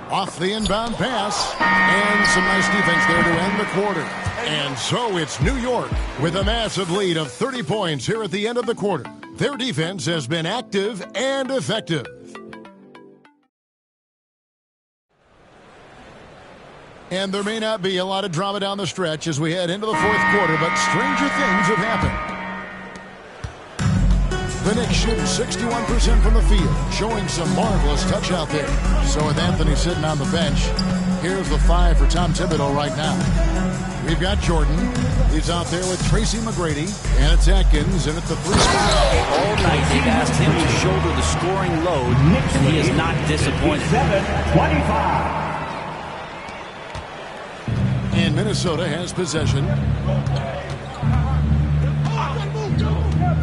B: Off the inbound pass, and some nice defense there to end the quarter. And so it's New York with a massive lead of 30 points here at the end of the quarter. Their defense has been active and effective. And there may not be a lot of drama down the stretch as we head into the fourth quarter, but stranger things have happened. The Knicks shooting 61% from the field, showing some marvelous touch out there. So with Anthony sitting on the bench, here's the 5 for Tom Thibodeau right now. We've got Jordan. He's out there with Tracy McGrady, and it's Atkins, and at the 3 spot.
Q: All night they've asked him to shoulder the scoring load, and he is not disappointed.
E: 7-25.
B: And Minnesota has possession.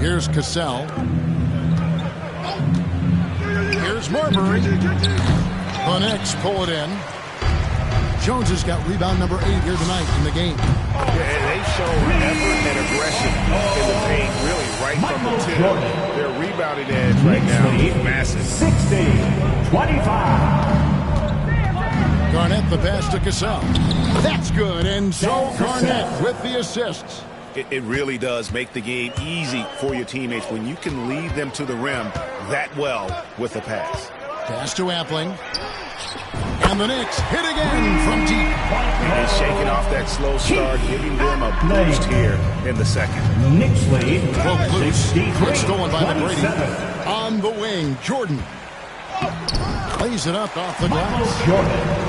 B: Here's Cassell. Here's Marbury. The Knicks pull it in. Jones has got rebound number 8 here tonight in the game.
J: Yeah, and they've shown effort and aggression in the paint, really right from the tip. Their rebounding edge right now is massive.
E: 60-25.
B: Garnett the pass to Cassell. That's good, and so Garnett with the assists.
J: It really does make the game easy for your teammates when you can lead them to the rim that well with a pass.
B: Pass to Appling. And the Knicks hit again from deep.
J: And shaking off that slow start, giving them a boost here in the second.
E: Knicks lead.
B: Broke loose. It's stolen by McGrady. On the wing, Jordan. Plays it up off the glass.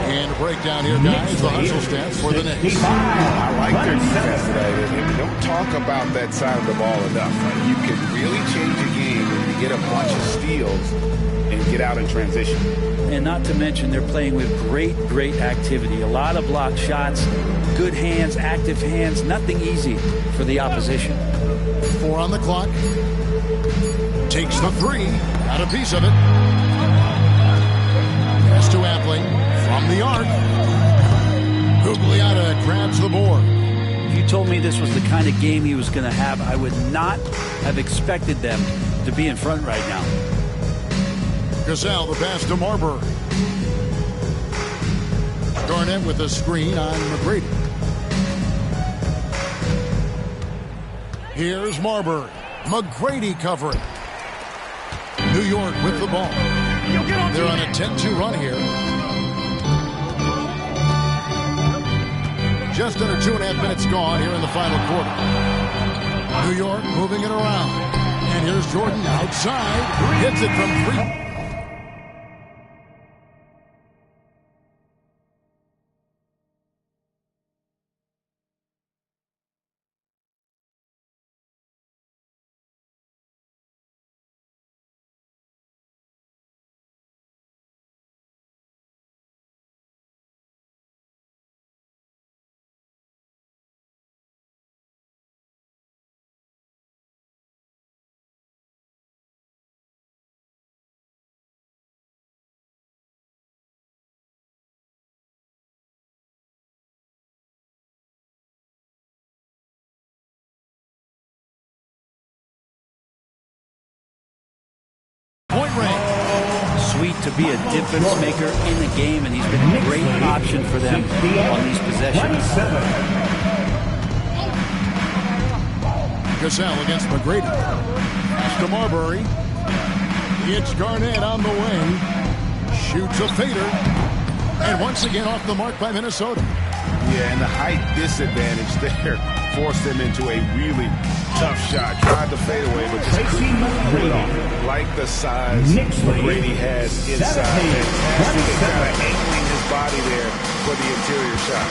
B: And a breakdown here, guys. The hustle stats for the Knicks.
J: I like their defense today. And we don't talk about that side of the ball enough. You can really change a game when you get a bunch of steals and get out in transition.
Q: And not to mention they're playing with great activity. A lot of blocked shots, good hands, active hands. Nothing easy for the opposition.
B: 4 on the clock. Takes the 3. Got a piece of it. Pass to Appling from the arc. Gugliotta grabs the board.
Q: If you told me this was the kind of game he was going to have, I would not have expected them to be in front right now.
B: Cassell, the pass to Marbury. Garnett with a screen on McGrady. Here's Marbury. McGrady covering. New York with the ball. They're on a 10-2 run here. Just under 2.5 minutes gone here in the final quarter. New York moving it around. And here's Jordan outside. Hits it from 3. Point range.
Q: Sweet to be a difference maker in the game, and he's been a great option for them on these possessions.
B: Cassell against McGrady. Pass to Marbury. It's Garnett on the wing. Shoots a fader. And once again off the mark by Minnesota.
J: Yeah, and the height disadvantage there forced them into a really tough shot. Tried to fade away, but just couldn't pull it off. Like the size McGrady has inside. Fantastic at kind of angling his body there for the interior shot.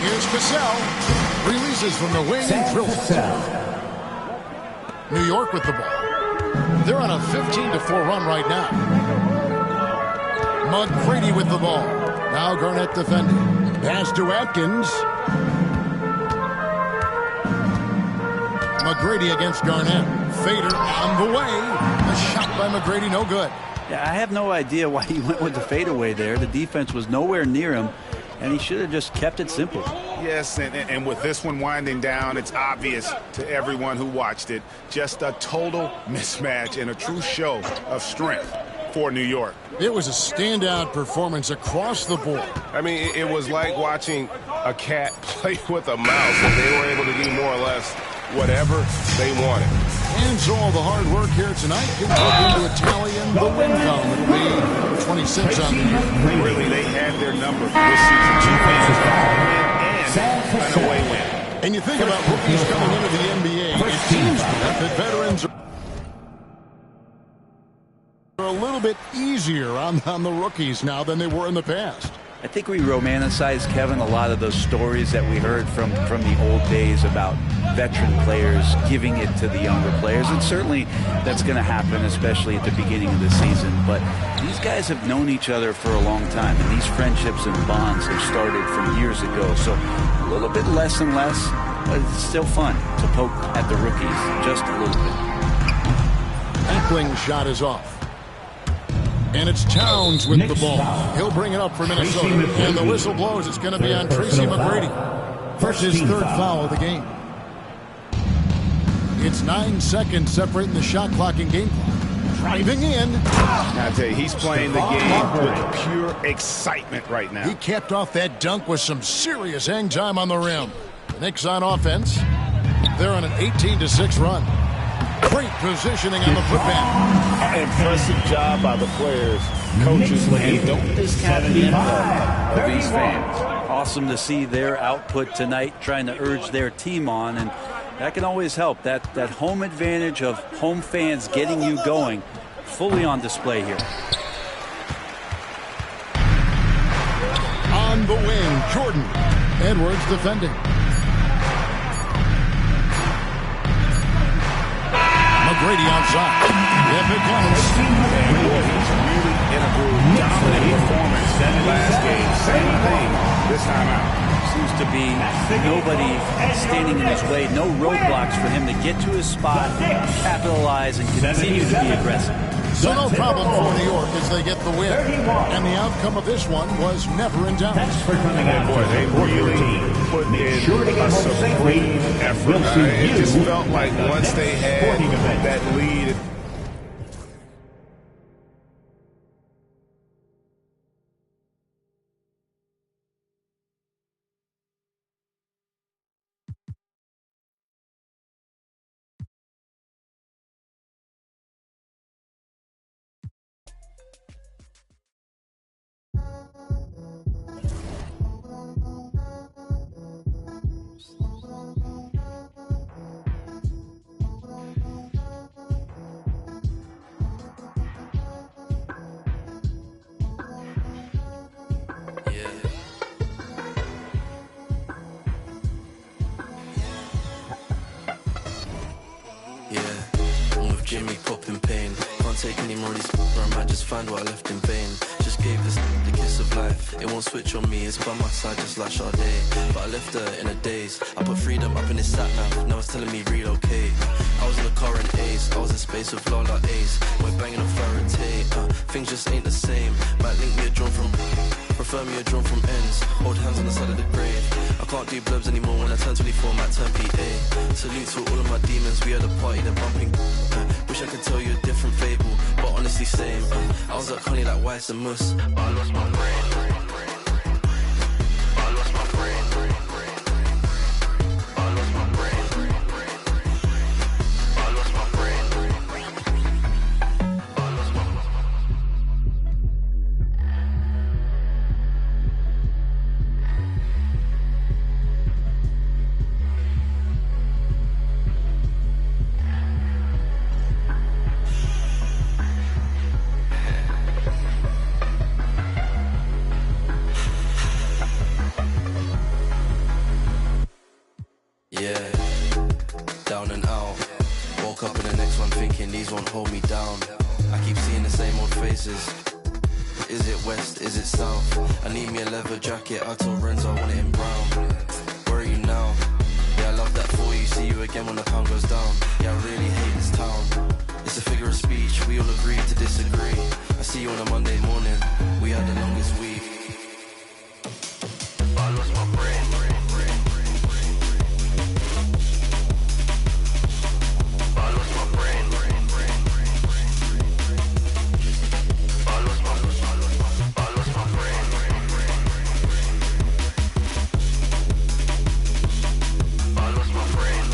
B: Here's Cassell. Releases from the wing and drills it. New York with the ball. They're on a 15-4 run right now. McGrady with the ball. Now Garnett defending. Pass to Atkins. McGrady against Garnett. Fader on the way. A shot by McGrady, no good.
Q: Yeah, I have no idea why he went with the fadeaway there. The defense was nowhere near him, and he should have just kept it simple.
C: Yes, and with this one winding down, it's obvious to everyone who watched it. Just a total mismatch and a true show of strength for New York.
B: It was a standout performance across the board.
J: I mean, it was like watching a cat play with a mouse, and they were able to do more or less whatever they wanted.
B: And so all the hard work here tonight can put into a tally in the win column. It'll be 26 on the year.
C: Really, they had their number this season. 2 wins, and an away win.
B: And you think about rookies coming into the NBA, it seems that veterans are a little bit easier on the rookies now than they were in the past.
Q: I think we romanticize, Kevin, a lot of those stories that we heard from the old days about veteran players giving it to the younger players. And certainly that's going to happen, especially at the beginning of the season. But these guys have known each other for a long time, and these friendships and bonds have started from years ago. So a little bit less and less, but it's still fun to poke at the rookies just a little bit.
B: Enkling shot is off. And it's Towns with the ball. He'll bring it up for Minnesota. And the whistle blows. It's going to be on Tracy McGrady. First his third foul of the game. It's 9 seconds separating the shot clock and game clock. Driving in.
C: I tell you, he's playing the game with pure excitement right now.
B: He capped off that dunk with some serious hang time on the rim. The Knicks on offense. They're on an 18-6 run. Great positioning on the putback.
C: Impressive job by the players, coaches, and don't discount the impact of these fans.
Q: Awesome to see their output tonight, trying to urge their team on, and that can always help. That home advantage of home fans getting you going, fully on display here.
B: On the wing, Jordan. Edwards defending. McGrady outside. Yep, it comes.
C: And boy, he's really in a groove. Dominant performance last game. Same thing this time out.
Q: Seems to be nobody standing in his way. No roadblocks for him to get to his spot, capitalize, and continue to be aggressive.
B: So no problem for New York as they get the win. And the outcome of this one was never in doubt.
C: And boy, they really put in a supreme effort. It just felt like once they had that lead.
R: Jimmy popping pain. Can't take any more of these or I might just find what I left in vain. Just gave this the kiss of life. It won't switch on me, it's by my side just like Sade. But I left her in a daze. I put freedom up in his sat nav. Now it's telling me relocate. I was in the car in Ace. I was in space with Lola Ace. We're banging on Faraday. Things just ain't the same. Might link me a drone from prefer me a drone from ends. Hold hands on the side of the grave. I can't do blubs anymore. When I turn 24, might turn PA. Salute to all of my demons. We had a party, they're bumping. Wish I could tell you a different fable, but honestly same. I was like honey like Weiss and Mus, but I lost my brain. Is it west, is it south? I need me a leather jacket, I told Renzo I want it in brown. Where are you now? Yeah, I love that for you, see you again when the pound goes down. Yeah, I really hate this town. It's a figure of speech, we all agree to disagree. I See you on a Monday morning. We had the longest week. I lost my brain. I lost my brain. I lost my brain. I lost my brain.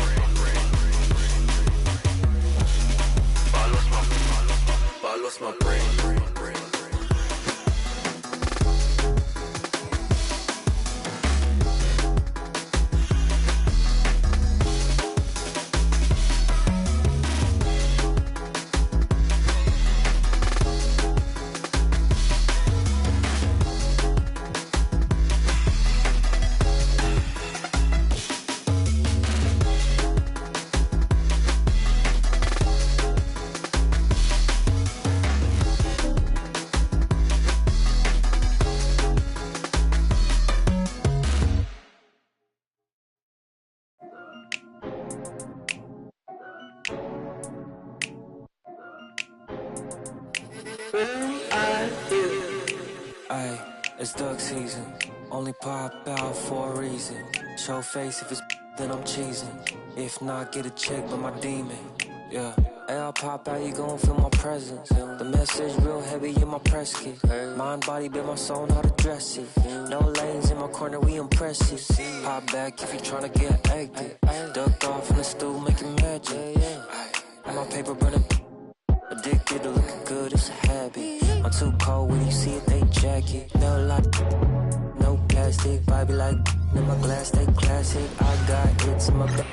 R: I lost my brain.
S: Aye, it's duck season. Only pop out for a reason. Show face if it's then I'm cheesing. If not, get a check by my demon. Yeah. Hey, I'll pop out, you gon' feel my presence. The message real heavy in my press kit. Mind, body, build my soul, how to dress it. No lanes in my corner, we impressive. Pop back if you tryna get active. Ducked off in the stool, making magic. My paper burning. Addicted to looking good, it's a habit. I'm too cold when you see it, they jacket. No like, no plastic. Vibe like in my glass, they classic. I got hits in my back.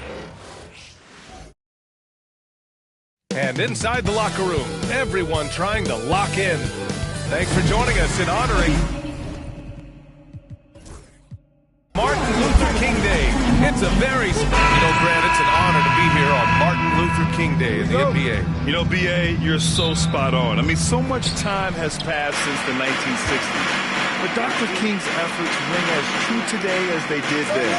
O: And inside the locker room, everyone trying to lock in. Thanks for joining us in honoring Martin Luther King Day. It's a very, Grant, it's an honor to be here on Martin Luther King Day in the NBA.
L: You know, B.A., you're so spot on. I mean, so much time has passed since the 1960s. But Dr. King's efforts ring as true today as they did then.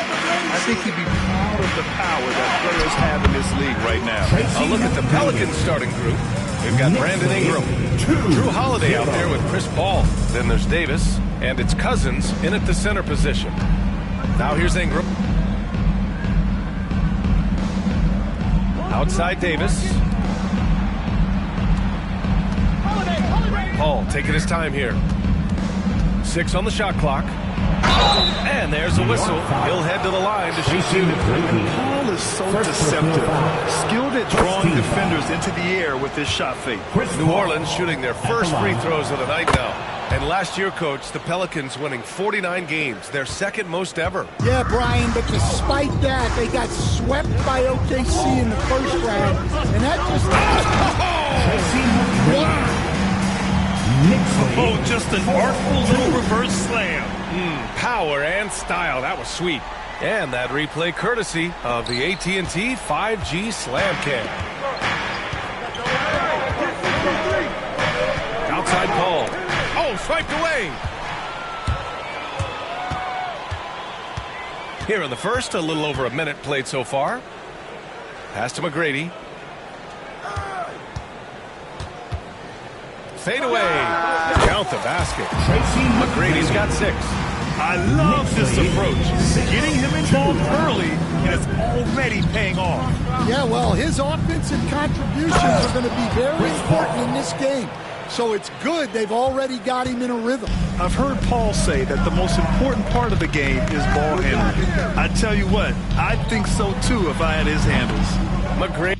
L: I think he'd be proud of the power that players have in this league right now.
O: A look at the Pelicans starting group. We've got Brandon Ingram, Drew Holiday out there with Chris Paul. Then there's Davis, and it's Cousins in at the center position. Now here's Ingram. Outside Davis. Paul taking his time here. 6 on the shot clock. And there's a whistle. He'll head to the line to shoot two.
L: Paul is so deceptive. Skilled at drawing defenders into the air with his shot fake.
O: New Orleans shooting their first free throws of the night now. And last year, Coach, the Pelicans winning 49 games, their second most ever.
T: Yeah, Brian, but despite that, they got swept by OKC in the first round. And that just...
L: Oh, just an artful little reverse slam.
O: Power and style. That was sweet. And that replay courtesy of the AT&T 5G Slam Cam. Outside Paul. Oh, swiped away. Here in the first, a little over a minute played so far. Pass to McGrady. Fade away. Count the basket. McGrady's got 6.
L: I love this approach. Getting him involved early, and it's already paying off.
T: Yeah, well, his offensive contributions are going to be very important in this game. So it's good they've already got him in a rhythm.
L: I've heard Paul say that the most important part of the game is ball handling. I tell you what, I think so too if I had his handles.
O: McGrady.